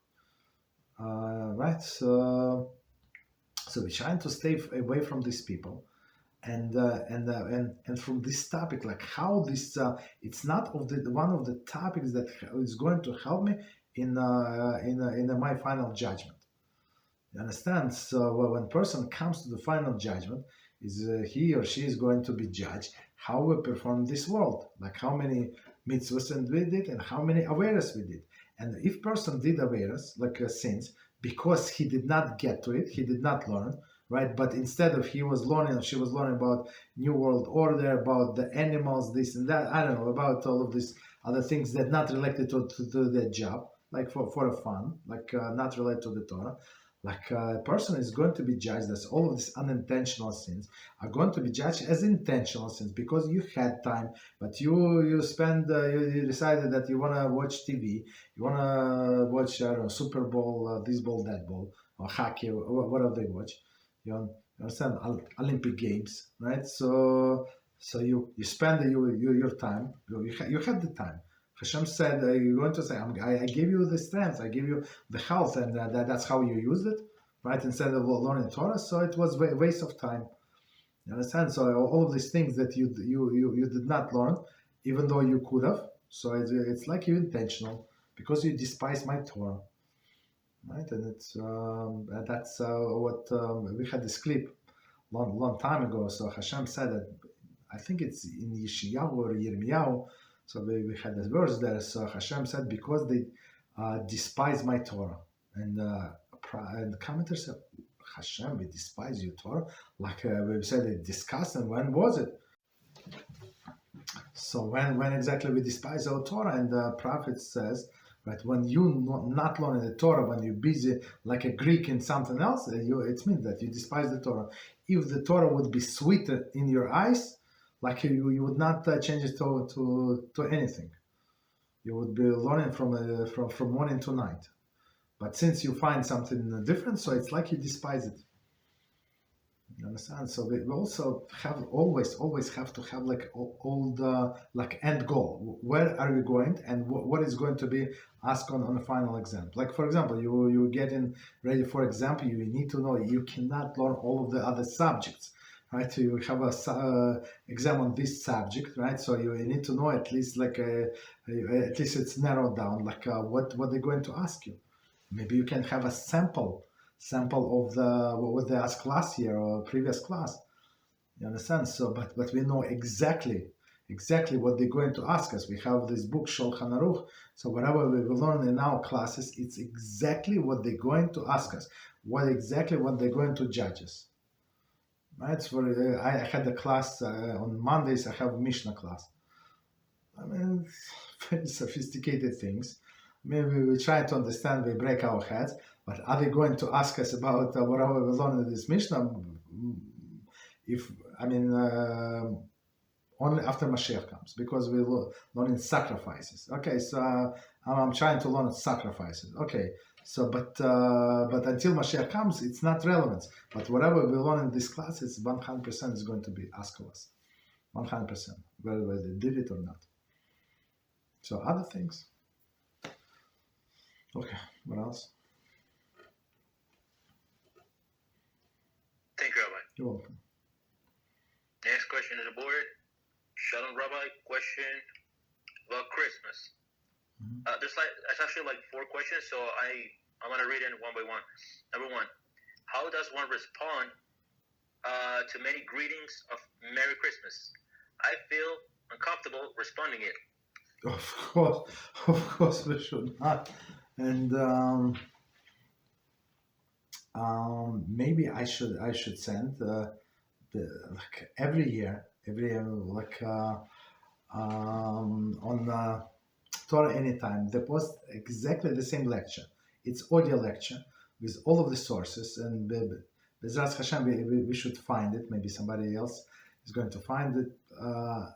right? So we're trying to stay away from these people, and from this topic, like how this it's not one of the topics that is going to help me in my final judgment. You understand? So when person comes to the final judgment, is he or she is going to be judged how we perform this world, like how many mitzvahs we did and how many awareness we did. And if person did awareness, like sins, because he did not get to it, he did not learn, right? But instead of she was learning about New World Order, about the animals, this and that, I don't know, about all of these other things that not related to their job, like for a fun, like not related to the Torah. Like a person is going to be judged as all of these unintentional sins are going to be judged as intentional sins because you had time, but you decided that you want to watch TV, you want to watch, I don't know, Super Bowl, this ball, that ball, or hockey, or whatever they watch. You understand? Olympic Games, right? So you spend your time. You had the time. Hashem said, "You're going to say, I give you the strength, I give you the health, and that's how you used it, right? Instead of learning Torah, so it was a waste of time. You understand? So all of these things that you did not learn, even though you could have. So it's like you're intentional because you despise my Torah, right? And it's that's what we had this clip long time ago. So Hashem said that, I think it's in Yeshayahu or Yirmiyahu. So we had this verse there. So Hashem said, because they despise my Torah. And the commentator said, Hashem, we despise your Torah? Like we said, they discussed, and when was it? So when exactly we despise our Torah? And the prophet says, right, when you not learning the Torah, when you're busy like a Greek in something else, it means that you despise the Torah. If the Torah would be sweeter in your eyes, like you would not change it to anything. You would be learning from morning to night. But since you find something different, so it's like you despise it. You understand? So we also have always have to have like all the like end goal. Where are we going, and what is going to be asked on the final exam? Like for example, you getting ready for exam. You need to know you cannot learn all of the other subjects. Right, you have a exam on this subject, right? So you need to know at least like at least it's narrowed down, like what they're going to ask you. Maybe you can have a sample of what they asked last year or previous class. You understand? So, but we know exactly what they're going to ask us. We have this book Shulchan Aruch. So whatever we learn in our classes, it's exactly what they're going to ask us. What they're going to judge us. Right, so I had a class on Mondays. I have Mishnah class. I mean, very sophisticated things. Maybe we try to understand. We break our heads. But are they going to ask us about whatever we learned in this Mishnah? Only after Mashiach comes, because we learn in sacrifices. Okay, so I'm trying to learn sacrifices. Okay. So, but until Mashiach comes, it's not relevant. But whatever we learn in this class, it's 100% is going to be asked of us. 100%, whether they did it or not. So, other things. Okay, what else? Thank you, Rabbi. You're welcome. Next question on the board. Shalom, Rabbi. Question about Christmas. It's actually like 4 questions, so I'm gonna read it one by one. Number 1, how does one respond to many greetings of Merry Christmas? I feel uncomfortable responding it. Of course, we should not. And maybe I should send like every year like on Torah Anytime, they post exactly the same lecture. It's audio lecture with all of the sources, and Beezrat Hashem, we should find it. Maybe somebody else is going to find it.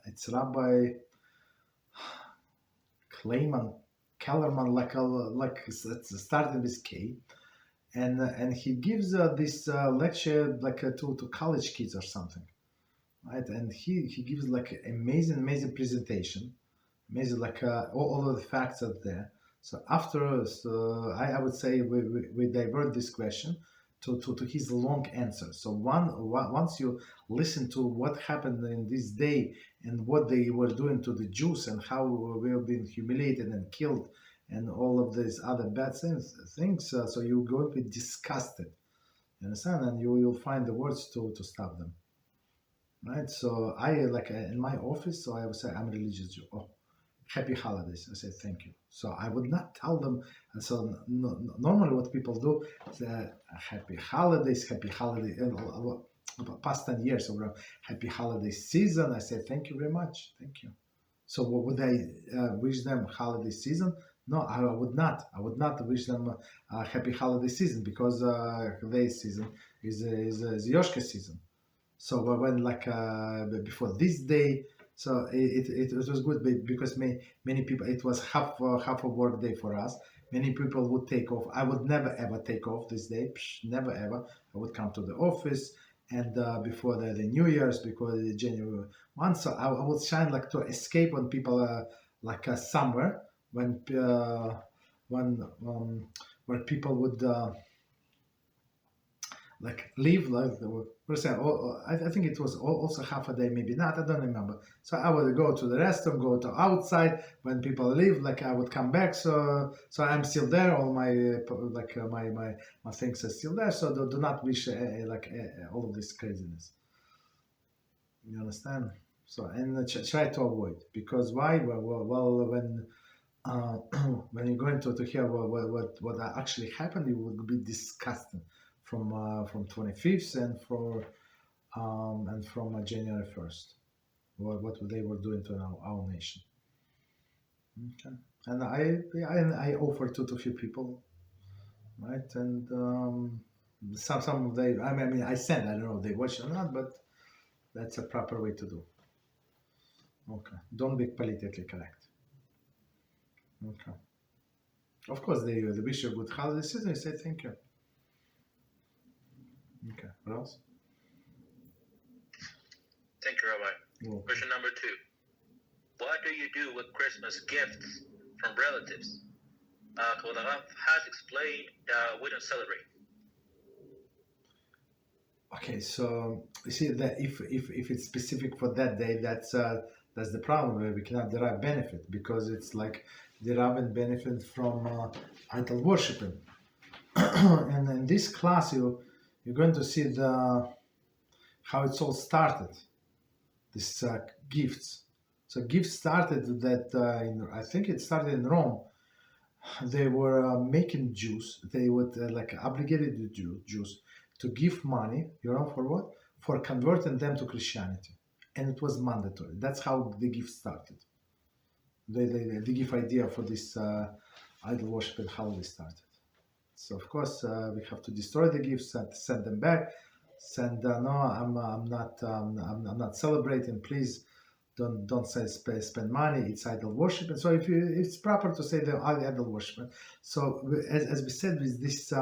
It's Rabbi Kellerman, like it's starting with K, and he gives this lecture like to college kids or something, right? And he gives like amazing presentation. Amazing, like all of the facts are there. So after, I would say we divert this question to his long answer. So once you listen to what happened in this day and what they were doing to the Jews and how we have been humiliated and killed and all of these other bad things, so you're going to be disgusted. You understand? And you'll find the words to stop them. right? So I in my office, so I would say I'm a religious Jew. Oh, happy holidays. I say thank you. So I would not tell them. And so normally what people do is happy holidays, happy holiday. Past 10 years or happy holiday season. I say thank you very much, thank you. So what would I wish them holiday season? No, I would not. I would not wish them a happy holiday season because holiday season is Yoshka season. So when before this day, so it was good because many people, it was half a work day for us. Many people would take off. I would never ever take off this day. Never ever. I would come to the office and before the New Year's, because January 1. So I would shine to escape when people somewhere when where people would leave for example, I think it was also half a day, maybe not, I don't remember. So I would go to the restaurant, go to outside when people leave, I would come back, so I'm still there, all my my things are still there, so do not wish all of this craziness, you understand? So and try to avoid, because why? Well when when you're going to hear what actually happened, you would be disgusted from 25th and from January 1st, what they were doing to our nation. Okay, and I offered to a few people, right? And some of they, I mean I sent, I don't know if they watched or not, but that's a proper way to do. Okay, don't be politically correct. Okay, of course they wish you a good holiday season. You say thank you. Okay, what else? Thank you, Rabbi. Well, Question number 2. What do you do with Christmas gifts from relatives? Kavod Harav has explained that we don't celebrate. okay, so you see that if it's specific for that day, that's the problem, where we cannot derive benefit, because it's deriving benefit from idol worshiping. And in this class, you're going to see how it's all started. This gifts. So gifts started I think it started in Rome. They were making Jews. They would obligated the Jews to give money. You know for what? For converting them to Christianity, and it was mandatory. That's how the gift started. The gift idea for this idol worship and how they started. So of course we have to destroy the gifts and send them back. Send no, I'm not celebrating. Please don't say spend money. It's idol worship. And so it's proper to say the idol worship. So as we said, with this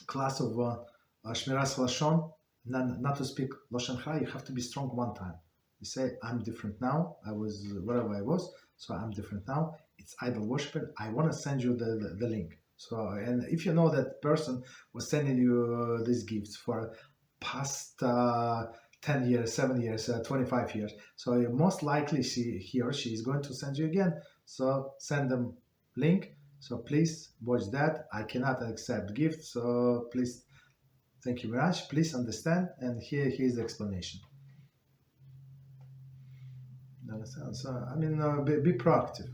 class of Shmiras Haloshon, not to speak Lashon Hara, you have to be strong one time. You say, I'm different now. I was whatever I was, so I'm different now. It's idol worship. I want to send you the link. So, and if you know that person was sending you these gifts for past 10 years, 7 years, 25 years, so most likely he or she is going to send you again. So send them link. So please watch that. I cannot accept gifts. So please, thank you very much. Please understand. And here's the explanation. You understand? So I mean, be proactive.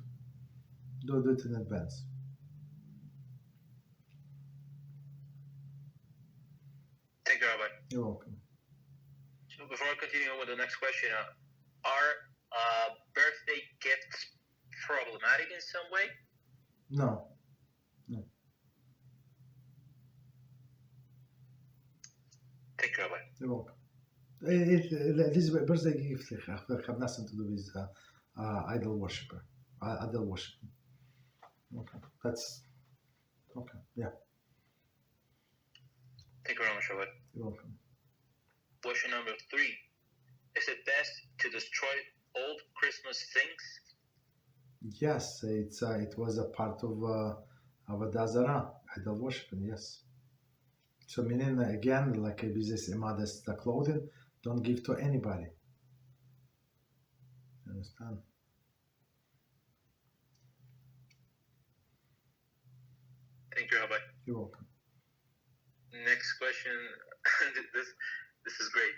Do it in advance. Thank you, Rabbi. You're welcome. So before I continue on with the next question, are birthday gifts problematic in some way? No. Thank you, Rabbi. You're welcome. This birthday gifts have nothing to do with idol worshiper. Idol worshiping. Okay, that's okay. Yeah. Thank you very much, Rabbi. You're welcome. Question number 3. Is it best to destroy old Christmas things? Yes, it was a part of Avodah idol worshiping. Yes. So meaning again, like with this immodest clothing, don't give to anybody. You understand? Thank you, Rabbi. You're welcome. Next question. this is great.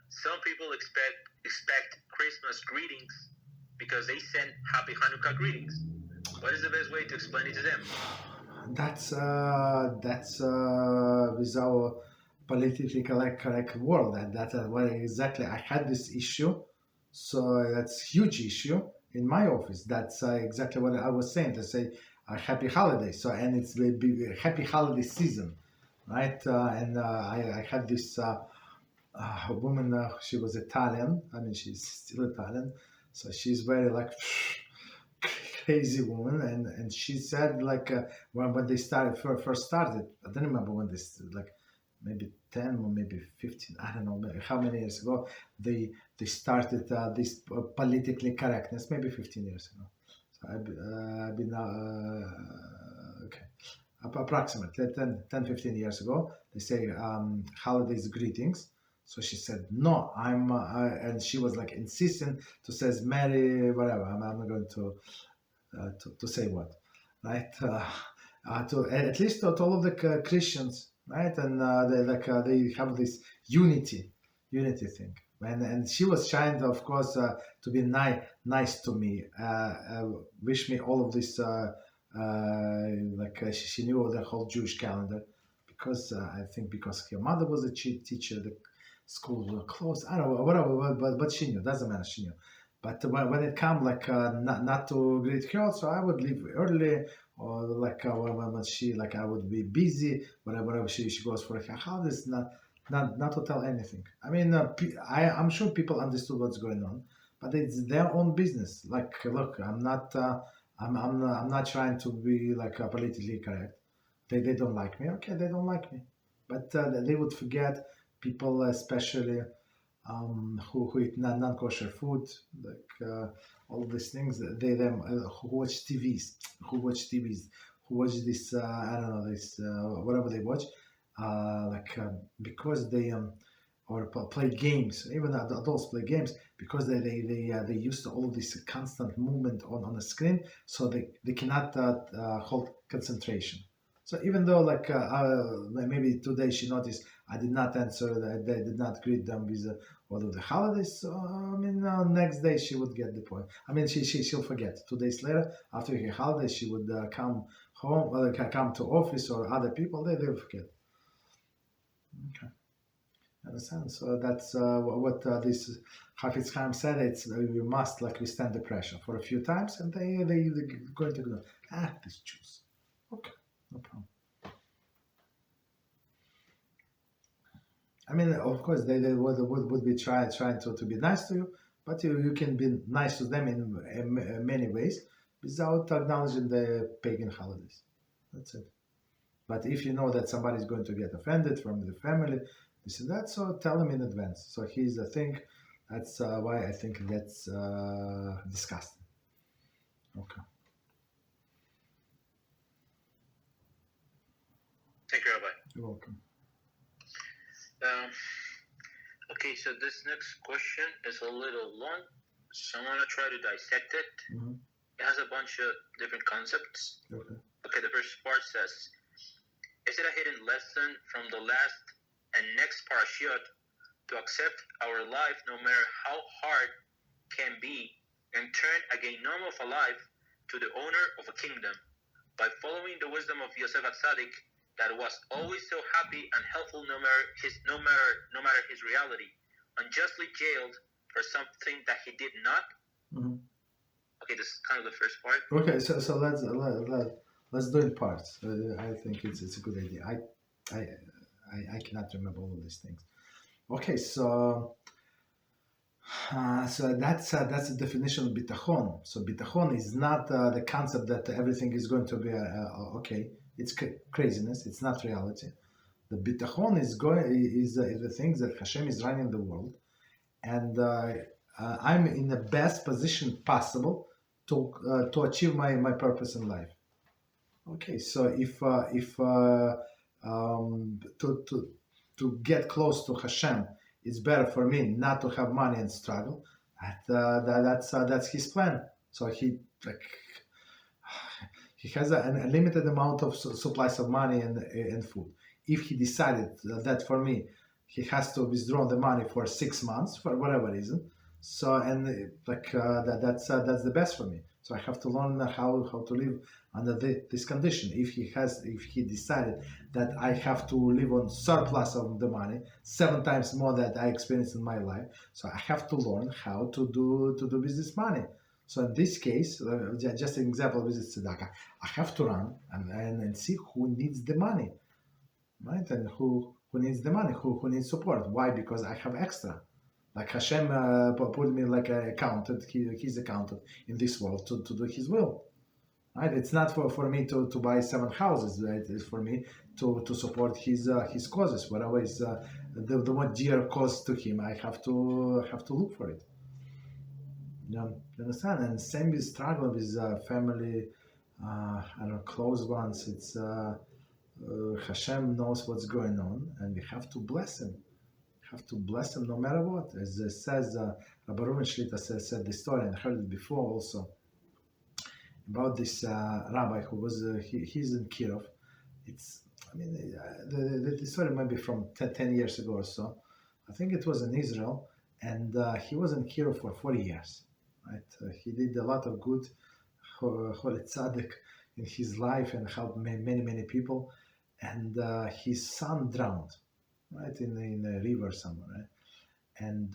Some people expect Christmas greetings because they send Happy Hanukkah greetings. What is the best way to explain it to them? That's with our politically correct world, and that's what exactly I had this issue. So that's huge issue in my office. That's exactly what I was saying, to say happy holiday. So, and it's be happy holiday season, right? And I had this woman. She was Italian. I mean, she's still Italian. So she's very like crazy woman, and she said like when they first started, I don't remember when this, like maybe 10 or maybe 15, I don't know how many years ago they started this politically correctness, maybe 15 years ago. So I've been okay, approximately 10-15 years ago, they say holidays greetings. So she said no, I'm and she was like insisting to says Merry whatever, I'm not going to say what, right? To at least to all of the Christians, right? And they have this unity thing, and she was trying, of course, to be nice to me, wish me all of this, she knew the whole Jewish calendar, because I think because her mother was a teacher, the schools were closed. I don't know, whatever, but she knew. Doesn't matter, she knew. But when it come like not to greet her, so I would leave early, or like when she I would be busy, whenever she goes for her holidays, not to tell anything. I mean, I'm sure people understood what's going on, but it's their own business. Like, look, I'm not trying to be like politically correct. They don't like me. Okay, they don't like me, but they would forget people, especially who eat non-kosher food, like all these things. Them who watch TVs, who watch this I don't know, this whatever they watch, because they or play games. Even adults play games because they used to all this constant movement on the screen, so they cannot hold concentration. So even though maybe today she noticed I did not answer, that they did not greet them with all of the holidays. So I mean, next day she would get the point. I mean, she'll forget. 2 days later, after her holiday, she would come home, or come to office, or other people. They will forget. Okay, understand. So that's what this Hafetz Chaim said. It's we must withstand the pressure for a few times, and they're going to go. These Jews. Okay, no problem. I mean, of course, they would be trying to be nice to you, but you can be nice to them in many ways without acknowledging the pagan holidays. That's it. But if you know that somebody is going to get offended from the family, this and that, so tell them in advance. So here's the thing. That's why I think that's disgusting. Okay. Thank you, Rabbi. You're welcome. Okay, so this next question is a little long, so I'm going to try to dissect it. Mm-hmm. It has a bunch of different concepts. Okay, the first part says, is it a hidden lesson from the last and next parashiot to accept our life, no matter how hard can be, and turn a genom of a life to the owner of a kingdom, by following the wisdom of Yosef HaTzaddik, that was always so happy and helpful no matter his reality, unjustly jailed for something that he did not. Mm-hmm. Okay, this is kind of the first part. Okay, so let's do it parts. I think it's a good idea. I cannot remember all of these things. Okay, so that's the definition of bitachon. So bitachon is not the concept that everything is going to be okay. It's craziness. It's not reality. The bitachon is the things that Hashem is running the world, and I'm in the best position possible to achieve my purpose in life. Okay, so if to get close to Hashem, it's better for me not to have money and struggle. That's his plan. So he has a limited amount of supplies of money and food. if he decided that for me, he has to withdraw the money for 6 months for whatever reason. So and that's the best for me. So I have to learn how to live under this condition. If he decided that I have to live on surplus of the money, 7 times more that I experienced in my life, so I have to learn how to do with this money. So in this case, just an example with this tzedakah, I have to run and see who needs the money, right? And who needs the money, who needs support. Why? Because I have extra. Like Hashem put me like an accountant, his accountant in this world to do his will. Right? It's not for me to buy 7 houses, right? It's for me to support his causes. Whatever is the more dear cause to him, I have to look for it. You understand? And same with struggle with family, close ones. It's Hashem knows what's going on, and we have to bless him. Have to bless him no matter what. As it says, Rabbi Shlita said the story, and I heard it before also, about this rabbi who was, he's in Kirov. The story might be from 10 years ago or so. I think it was in Israel, and he was in Kirov for 40 years. Right? He did a lot of good, HaTzaddik, in his life and helped many people. And his son drowned, right, in a river somewhere, right? And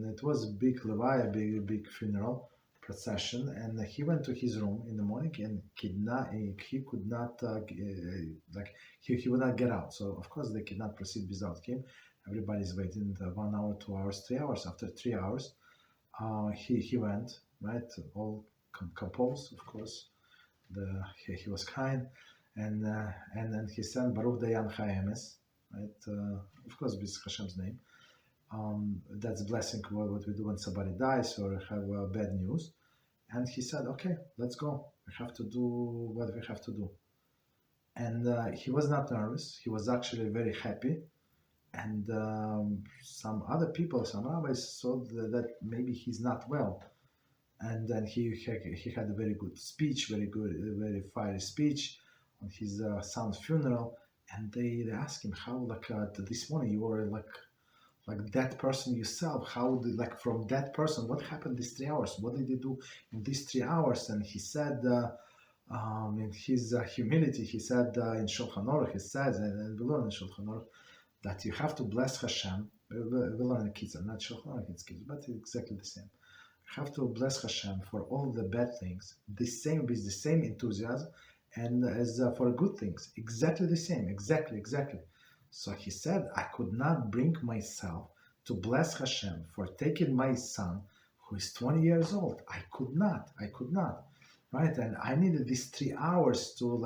it was a big levaya, a big funeral procession, and he went to his room in the morning and he could not he would not get out. So of course they could not proceed without him. Everybody's waiting 1 hour, 2 hours, 3 hours. After 3 hours, he went, right, all composed, of course. He was kind, and then he said Baruch Dayan Chayemes, right? Of course, with Hashem's name. That's blessing what we do when somebody dies or have bad news. And he said, okay, let's go. We have to do what we have to do. And he was not nervous. He was actually very happy. And some other people, some rabbis thought that maybe he's not well. And then he had a very good speech, very fiery speech on his son's funeral. And they asked him, how, this morning you were like that person yourself, how did, from that person, what happened these 3 hours? What did you do in these 3 hours? And he said, in his humility, he said in Shulchan Aruch, he says, and we learn in Shulchan Aruch, that you have to bless Hashem. We learn in Kitzur, not Shulchan Aruch, it's Kitzur, but it's exactly the same. You have to bless Hashem for all the bad things, with the same enthusiasm, and as for good things, exactly the same, exactly. So he said, I could not bring myself to bless Hashem for taking my son, who is 20 years old. I could not, right? And I needed these 3 hours to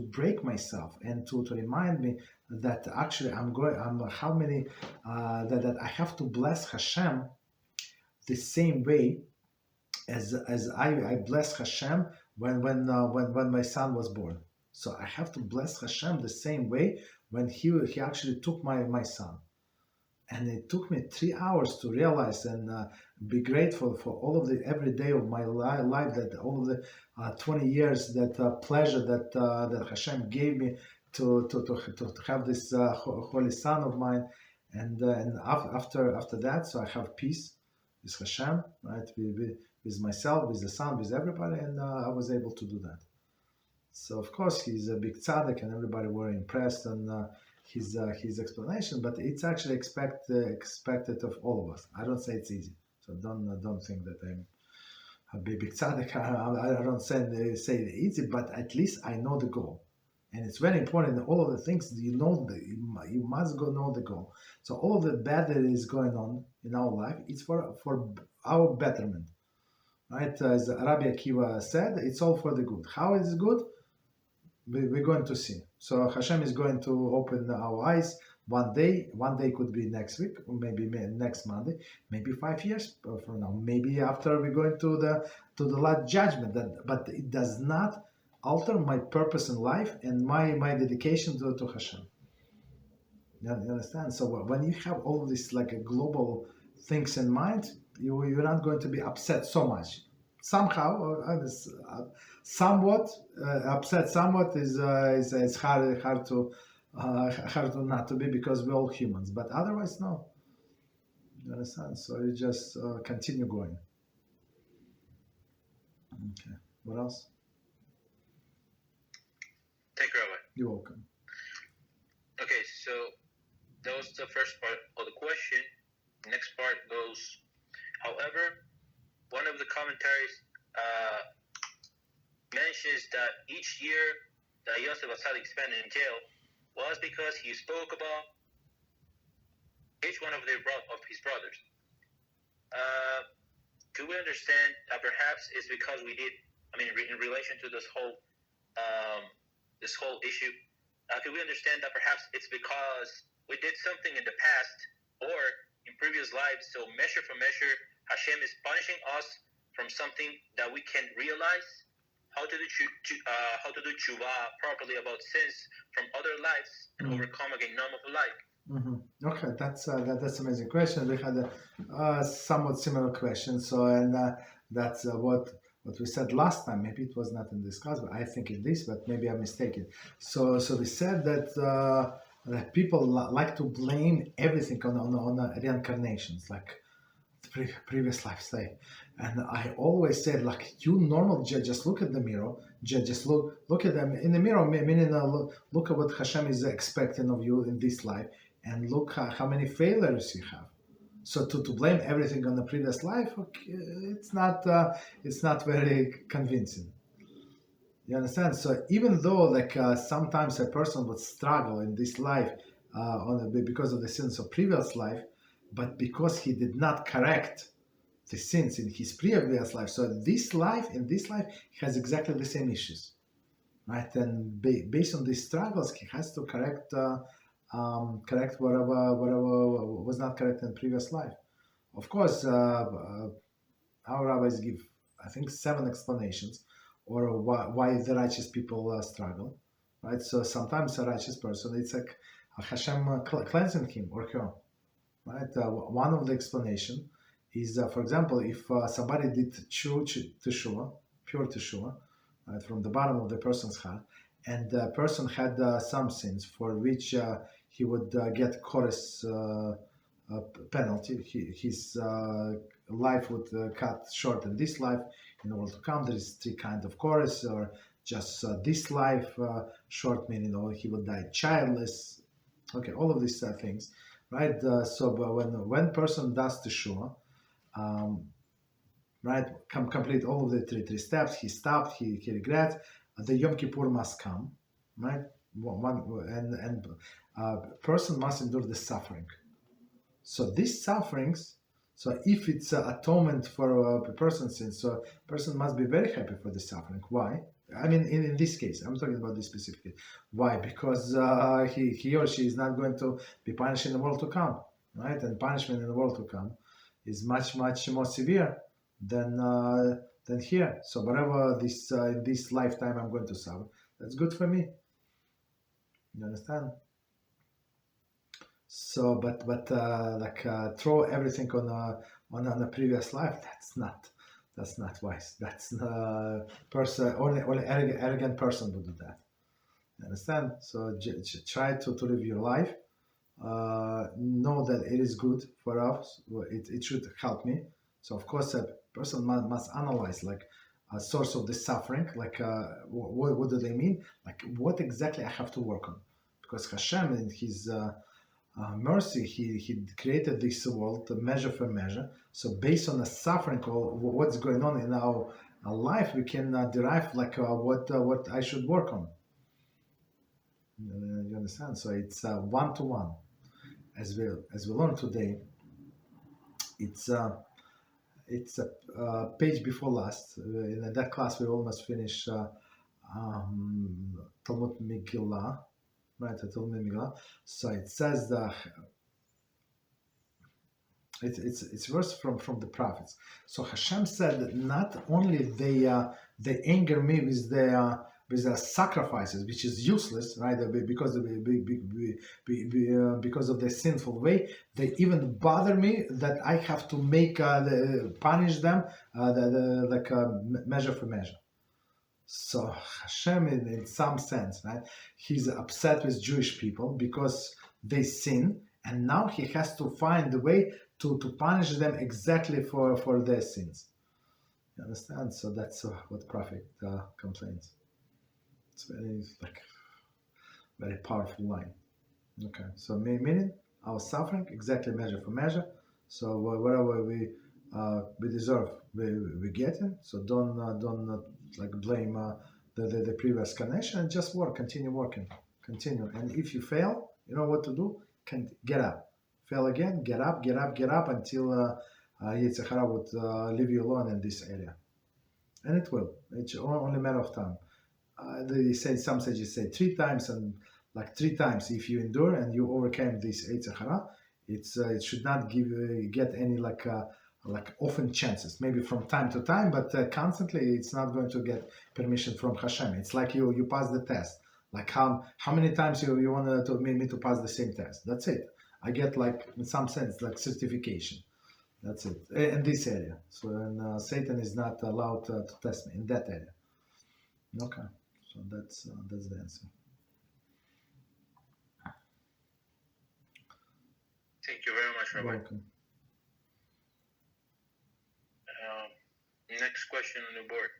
break myself and to remind me that actually that I have to bless Hashem the same way as I bless Hashem when my son was born. So I have to bless Hashem the same way when he actually took my son. And it took me 3 hours to realize and be grateful for all of every day of my life, that all of the 20 years, that pleasure that Hashem gave me to have this holy son of mine. And after that, so I have peace with Hashem, right, with myself, with the son, with everybody, and I was able to do that. So of course he's a big tzaddik, and everybody were impressed on his explanation. But it's actually expected of all of us. I don't say it's easy, so don't think that I'm a big tzaddik. I don't say it's easy, but at least I know the goal, and it's very important. All of the things you must know the goal. So all of the bad that is going on in our life, it's for our betterment, right? As Rabbi Akiva said, it's all for the good. How is it good? We're going to see. So Hashem is going to open our eyes one day. One day could be next week, or maybe next Monday, maybe 5 years from now, maybe after we go into the last judgment. But it does not alter my purpose in life and my dedication to Hashem. You understand? So when you have all of these global things in mind, you're not going to be upset so much. Somehow, somewhat upset. Somewhat is hard to hard not to be because we're all humans. But otherwise, no. You understand? So you just continue going. Okay. What else? Thank you, Rabbi. You're welcome. Okay, so that was the first part of the question. Next part goes, however, one of the commentaries mentions that each year that Yosef HaTzaddik spent in jail was because he spoke about each one of his brothers. Could we understand that perhaps it's because we did, in relation to this whole issue, could we understand that perhaps it's because we did something in the past or in previous lives, so measure for measure, Hashem is punishing us from something that we can realize how to do tshuva properly about sins from other lives and overcome again normal life. Okay, that's an amazing question. We had a somewhat similar question. So, and that's what we said last time. Maybe it was not in this class, but I think it is. But maybe I'm mistaken. So we said that people like to blame everything on reincarnations, like the previous life say. And I always said, like, you normal just look at the mirror, just look at them in the mirror, meaning look at what Hashem is expecting of you in this life, and look how many failures you have. So to blame everything on the previous life, okay, it's not very convincing. You understand? So even though like sometimes a person would struggle in this life because of the sins of previous life, but because he did not correct the sins in his previous life, so in this life he has exactly the same issues, right? And based on these struggles, he has to correct whatever was not correct in previous life. Of course, our rabbis give, I think, 7 explanations or why the righteous people struggle, right? So sometimes a righteous person, it's like Hashem cleansing him or her, right? One of the explanation is, for example, if somebody did true teshuvah, pure teshuvah, right, from the bottom of the person's heart, and the person had some sins for which he would get chorus penalty, his life would cut short in this life. In order to come, there is 3 kinds of chorus, or just this life short, meaning he would die childless. Okay, all of these things, right? So when person does teshuvah, right, complete all of the three steps, he stopped, he regrets, the Yom Kippur must come, right? And person must endure the suffering. So these sufferings, so if it's atonement for a person's sin, so person must be very happy for the suffering. Why? I mean, in this case, I'm talking about this specifically. Why? Because he or she is not going to be punished in the world to come, right? And punishment in the world to come is much more severe than here. So whatever this lifetime I'm going to suffer, that's good for me. You understand? So, but throw everything on a previous life. That's not wise. That's only arrogant person would do that. You understand? So try to live your life. Know that it is good for us. It should help me. So of course a person must analyze like a source of the suffering. Like what do they mean? Like what exactly I have to work on? Because Hashem in His mercy, he created this world measure for measure. So based on the suffering or what's going on in our life, we can derive like what I should work on. You understand? So it's 1-to-1. As we learned today, it's a page before last. In that class, we almost finished Talmud Megillah. Right, so it says that it's verse from the prophets. So Hashem said that not only they anger me with their sacrifices, which is useless, right? Because of their sinful way, they even bother me that I have to make punish them like measure for measure. So Hashem, in some sense, right, he's upset with Jewish people because they sin, and now he has to find a way to punish them exactly for their sins. You understand? So that's what prophet complains. It's very powerful line. Okay, so meaning our suffering exactly measure for measure. So whatever we deserve, we get it. So don't like blame the previous connection, and just work, continue working, continue. And if you fail, you know what to do. Can get up, fail again, get up until Yetzer Hara would leave you alone in this area, and it will. It's only a matter of time. They say, some sages say 3 times, and like 3 times if you endure and you overcame this Yetzer Hara, it should not get any like often chances, maybe from time to time, but constantly it's not going to get permission from Hashem. It's like you pass the test. Like how many times you want me to pass the same test? That's it. I get like, in some sense, like certification. That's it in this area. So Satan is not allowed to test me in that area. Okay, so that's the answer. Thank you very much, Rabbi. Welcome. Next question on the board.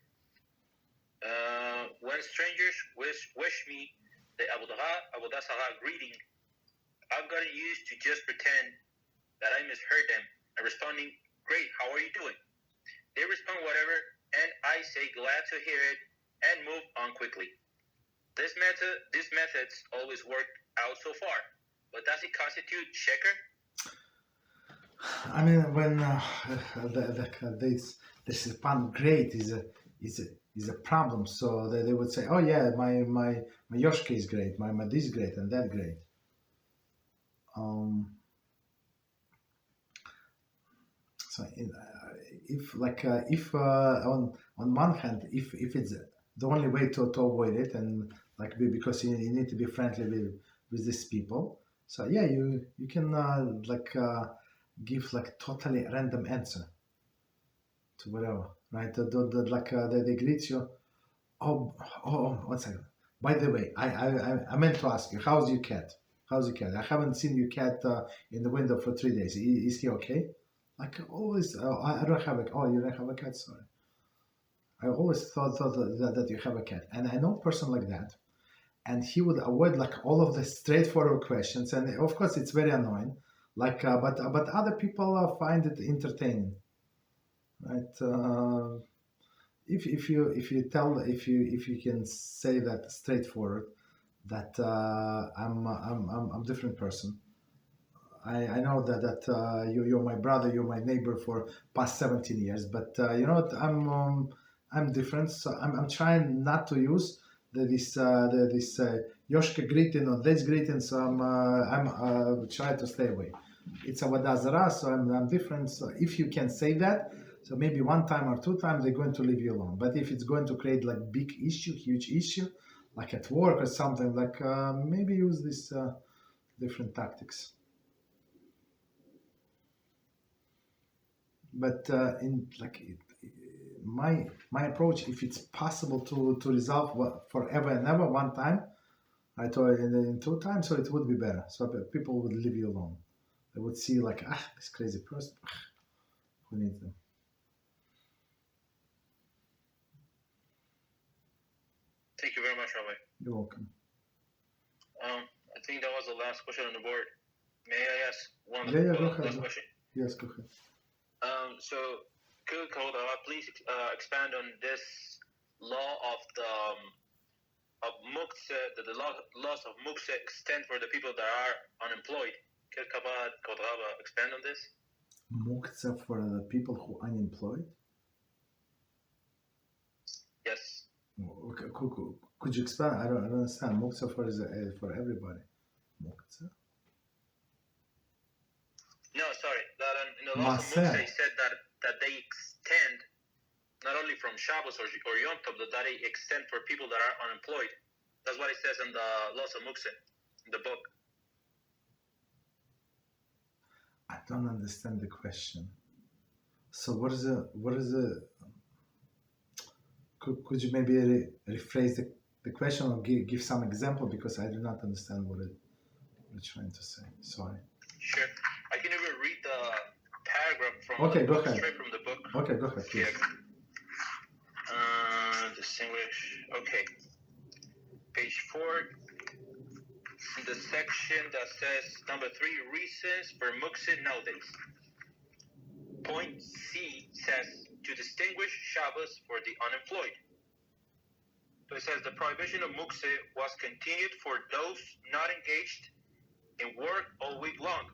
When strangers wish me the Avodah Zarah greeting, I've gotten used to just pretend that I misheard them and responding, "Great, how are you doing?" They respond whatever, and I say glad to hear it and move on quickly. This method's always worked out so far, but does it constitute sheker? I mean, when this respond great is a problem, so they would say, oh yeah, my Yoshka is great, my this great and that great. So if on one hand, if it's the only way to avoid it, and because you need to be friendly with these people, so yeah, you can give totally random answer to whatever, right? They greet you. Oh, 1 second. By the way, I meant to ask you, how's your cat? I haven't seen your cat in the window for 3 days. Is he okay? Like always, I don't have a. Oh, you don't have a cat? Sorry. I always thought that you have a cat, and I know a person like that, and he would avoid all of the straightforward questions, and of course it's very annoying. But other people find it entertaining, right? If you can say that straightforward, that I'm a different person. I know that you're my brother, you're my neighbor for past 17 years, but you know what, I'm different. So I'm trying not to use this Yoshka greeting or this greeting. So I'm trying to stay away. It's Avodah Zarah, so I'm different. So if you can say that, so maybe 1 time or 2 times they're going to leave you alone. But if it's going to create big issue, huge issue, like at work or something, maybe use this different tactics. But my approach, if it's possible to resolve forever and ever 1 time, I told it in 2 times, so it would be better. So people would leave you alone. They would see this crazy person. Who needs them? Thank you very much, Rabbi. You're welcome. I think that was the last question on the board. May I ask one last question? Yes, go ahead. So could Rabbi please expand on this law of the of muktzeh, that the laws of muktzeh extend for the people that are unemployed? Could Rabbi expand on this? Muktzeh for the people who are unemployed? Yes. Okay, could you expand? I don't understand. Muktzeh for everybody. Muktzeh? No, sorry. That in the laws of muktzeh said that they extend not only from Shabbos or Yom Tov, that they extend for people that are unemployed. That's what it says in the laws of muktzeh, in the book. I don't understand the question. So what is the? could you maybe rephrase the question or give some example, because I do not understand what you're trying to say. Sorry. Sure. I can even read the paragraph from Okay, the go book, ahead. straight from the book. Okay, go ahead, please. Distinguish. Okay. Page 4. In the section that says number 3, reasons for muktzeh nowadays. Point C says to distinguish Shabbos for the unemployed. So it says the prohibition of muktzeh was continued for those not engaged in work all week long.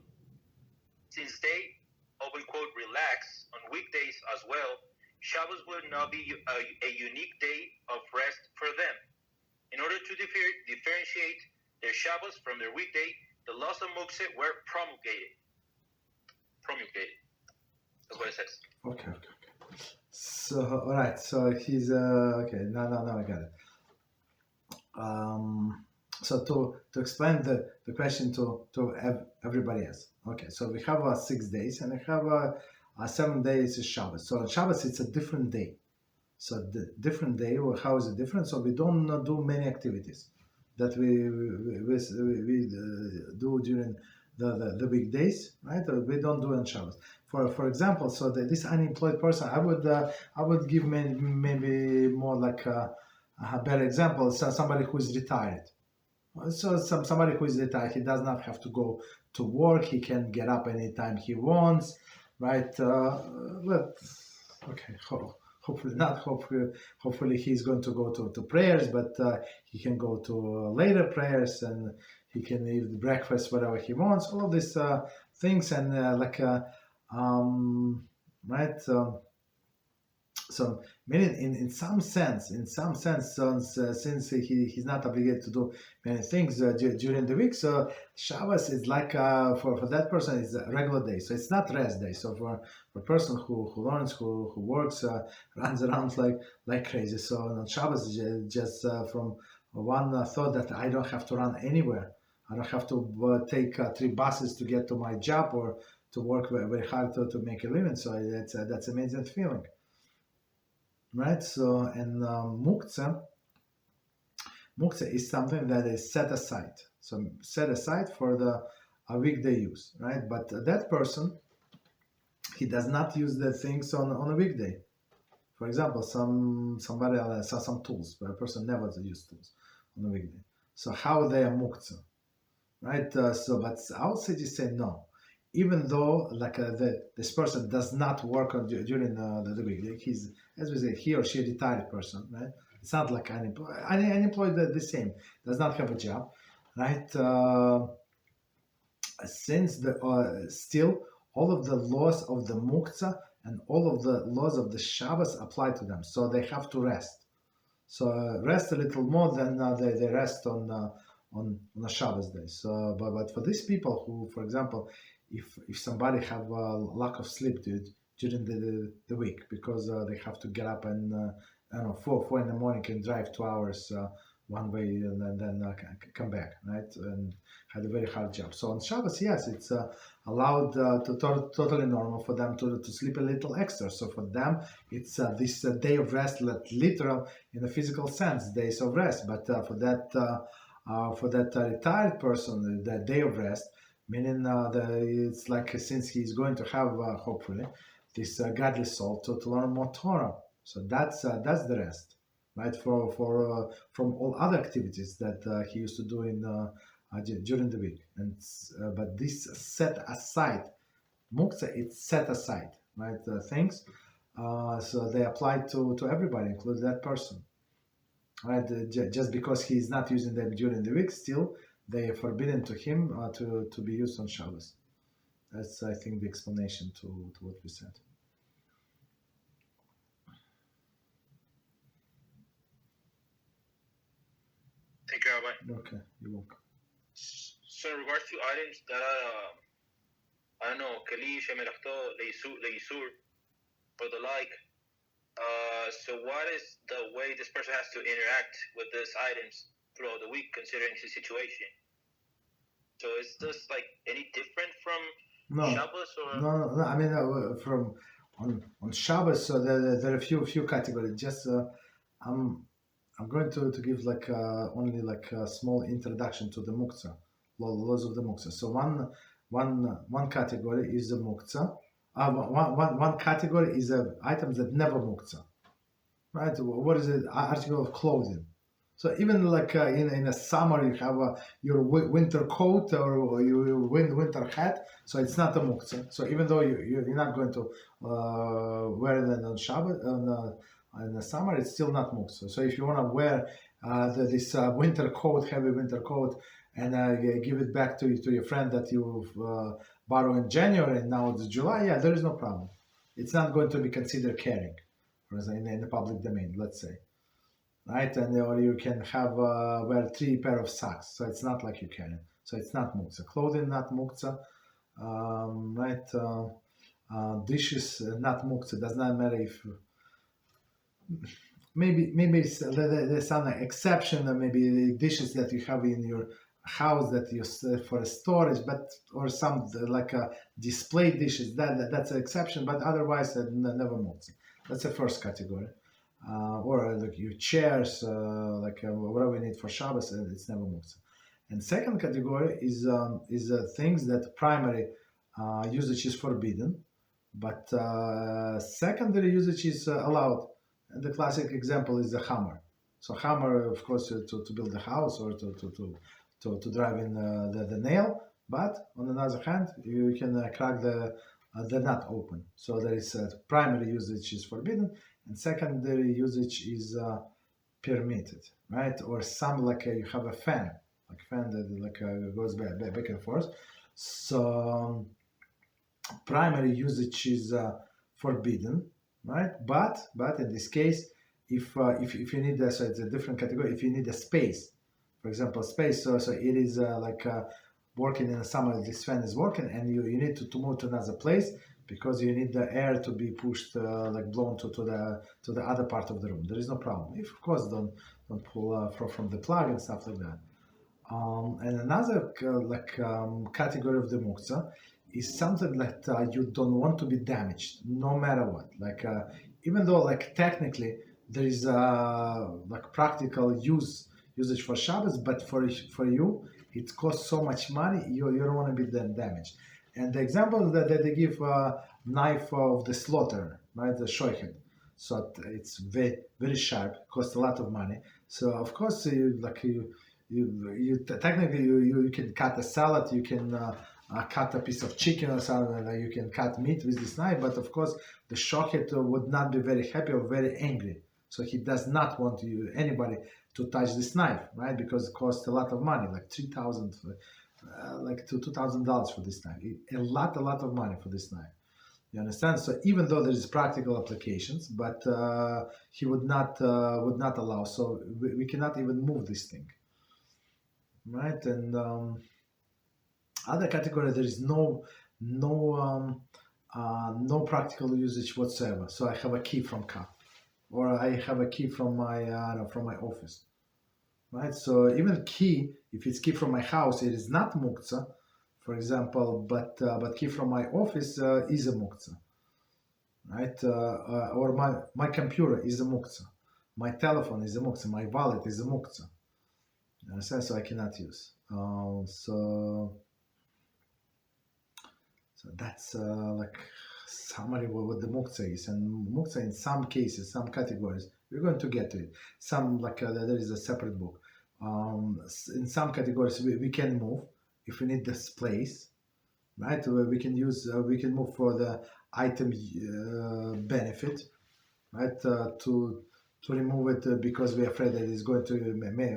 Since they, open quote, relax on weekdays as well, Shabbos will now be a unique day of rest for them. In order to differentiate their Shabbos from their weekday, the laws of muktzeh were promulgated. That's what it says. Okay. So, all right. So he's okay. Now I got it. So to explain the question to everybody else. Okay. So we have 6 days, and we have 7 days is Shabbos. So on Shabbos it's a different day. So the different day. Well, how is it different? So we don't do many activities that we do during the weekdays, right? We don't do on Shabbos. For example, so this unemployed person, I would give maybe more like a better example. So somebody who is retired. So somebody who is retired, he does not have to go to work. He can get up anytime he wants, right? But okay, hopefully not. Hopefully he's going to go to prayers, but he can go to later prayers, and he can eat breakfast whatever he wants. All of these things, and right. So, meaning in some sense, since he's not obligated to do many things during the week, so Shabbos is like for that person is a regular day. So it's not rest day. So for a person who learns, who works, runs around like crazy. So on Shabbos just from one thought that I don't have to run anywhere. I don't have to take 3 buses to get to my job or to work very hard to make a living. So that's amazing feeling. Right, so and muktzeh is something that is set aside. So set aside for the weekday use, right? But that person, he does not use the things on a weekday. For example, somebody else has some tools, but a person never uses tools on a weekday. So how they are muktzeh, right? But outside you say no. Even though this person does not work during the week, he's, as we say, he or she a retired person, right? It's not like unemployed. Unemployed the same, does not have a job, right? Since still all of the laws of the muktzeh and all of the laws of the Shabbos apply to them, so they have to rest. So rest a little more than they rest on a Shabbos day. So, but for these people who, for example, if somebody have a lack of sleep during the week because they have to get up and I don't know 4 in the morning and drive 2 hours one way and then come back, right, and had a very hard job. So on Shabbos, yes, it's allowed totally normal for them to sleep a little extra. So for them, it's this day of rest, literal in a physical sense, days of rest. But for that retired person, the day of rest, meaning it's like since he's going to have hopefully this godly soul to learn more Torah. So that's the rest, right? From all other activities that he used to do during the week. And but this set aside, muktzeh, it's set aside, right? Things. So they apply to everybody, including that person, right? Just because he's not using them during the week, still they are forbidden to him to be used on Shabbos. That's, I think, the explanation to what we said. Thank you, Rabbi. Okay, you're welcome. So in regards to items that I don't know, keli, shemelachto, leisur, or the like, so what is the way this person has to interact with these items throughout the week, considering his situation? So is this like any different from Shabbos or? No. I mean, from on Shabbos, so there are a few categories. Just I'm going to give like only like a small introduction to the muktzeh, laws of the muktzeh. So one category is the muktzeh. One category is items that never muktzeh, right? What is it? Article of clothing. So even like in a summer, you have your winter coat or your winter hat. So it's not a muktzeh. So even though you're not going to wear it on Shabbat in the summer, it's still not muktzeh. So if you want to wear this winter coat, heavy winter coat, and give it back to your friend that you've borrowed in January and now it's July, yeah, there is no problem. It's not going to be considered carrying, for example, in the public domain, let's say. Right, and or you can have wear 3 pair of socks, so it's not like you can. So it's not muktzeh. Clothing not muktzeh, right? Dishes not muktzeh. Does not matter if maybe there's some exception, maybe dishes that you have in your house that you for storage, but or some like display dishes that's an exception, but otherwise never muktzeh. That's the first category. Or like your chairs, whatever we need for Shabbos, it's never muktzeh. And second category is things that primary usage is forbidden, but secondary usage is allowed. And the classic example is the hammer. So hammer, of course, to build a house or to drive in the nail. But on the other hand, you can crack the nut open. So there is primary usage is forbidden, and secondary usage is permitted, right? Or some like you have a fan, that goes back and forth. So primary usage is forbidden, right? But in this case, if you need so it's a different category. If you need a space, for example, space. So it is working in the summer. This fan is working, and you need to move to another place, because you need the air to be pushed, blown to the other part of the room. There is no problem. If of course don't pull from the plug and stuff like that. And another category of the muktzeh is something that you don't want to be damaged, no matter what. Even though technically there is practical usage for Shabbos, but for you it costs so much money, you don't want to be damaged. And the example that they give knife of the slaughter, right, the shoichet. So it's very very sharp, costs a lot of money. So of course technically you can cut a salad, you can cut a piece of chicken or something, you can cut meat with this knife. But of course the shoichet would not be very happy or very angry. So he does not want anybody to touch this knife, right? Because it costs a lot of money, like $3,000. To $2,000 for this knife. A lot of money for this knife. You understand? So even though there is practical applications, but he would not allow. So we cannot even move this thing, right? And other category, there is no practical usage whatsoever. So I have a key from car, or I have a key from my office. Right, so even key, if it's key from my house, it is not muktzeh, for example. But key from my office is a muktzeh, right? Or my computer is a muktzeh, my telephone is a muktzeh, my wallet is a muktzeh. You understand? So I cannot use. So that's summary what the muktzeh is. And muktzeh in some cases, some categories, we're going to get to it. Some there is a separate book. In some categories we can move if we need this place, right? We can move for the item benefit, right? To remove it because we're afraid that it's going to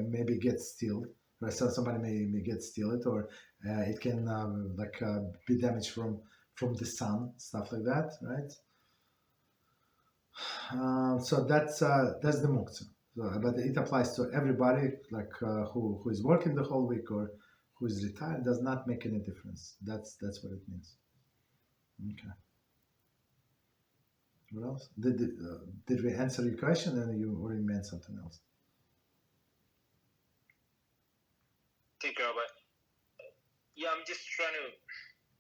maybe get stolen, right? So somebody may get stolen, or it can be damaged from the sun, stuff like that, right? So that's the muktzeh. But it applies to everybody, who is working the whole week or who is retired. Does not make any difference. That's what it means. Okay. What else? Did we answer your question, and you already meant something else? Thank you, Rabbi. Yeah, I'm just trying to.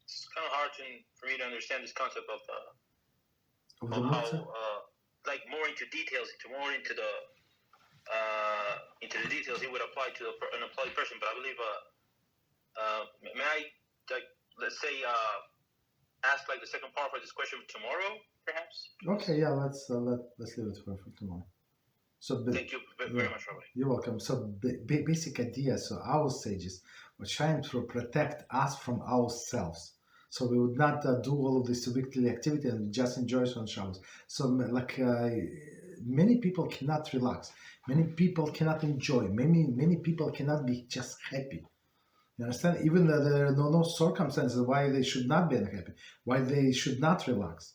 It's kind of hard for me to understand this concept of how more into details, more into the into the details, it would apply to an employed person. But I believe, may I, like, let's say, ask like the second part for this question tomorrow, perhaps? Okay, yeah, let's leave it for tomorrow. So Thank you very much, Rabbi. You're welcome. So basic idea. So our sages were trying to protect us from ourselves. So we would not do all of this weekly activity and just enjoy it on Shabbos. So many people cannot relax. Many people cannot enjoy. Many people cannot be just happy. You understand? Even though there are no circumstances why they should not be unhappy, why they should not relax.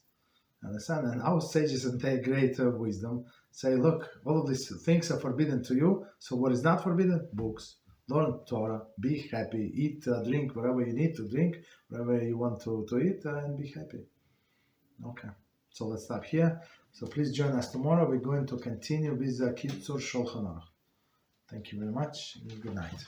Understand? And our sages in their great wisdom say, look, all of these things are forbidden to you. So what is not forbidden? Books. Learn Torah, be happy, eat, drink whatever you need to drink, whatever you want to eat, and be happy. Okay, so let's stop here. So please join us tomorrow. We're going to continue with the Kiddush HaShem. Thank you very much. Good night.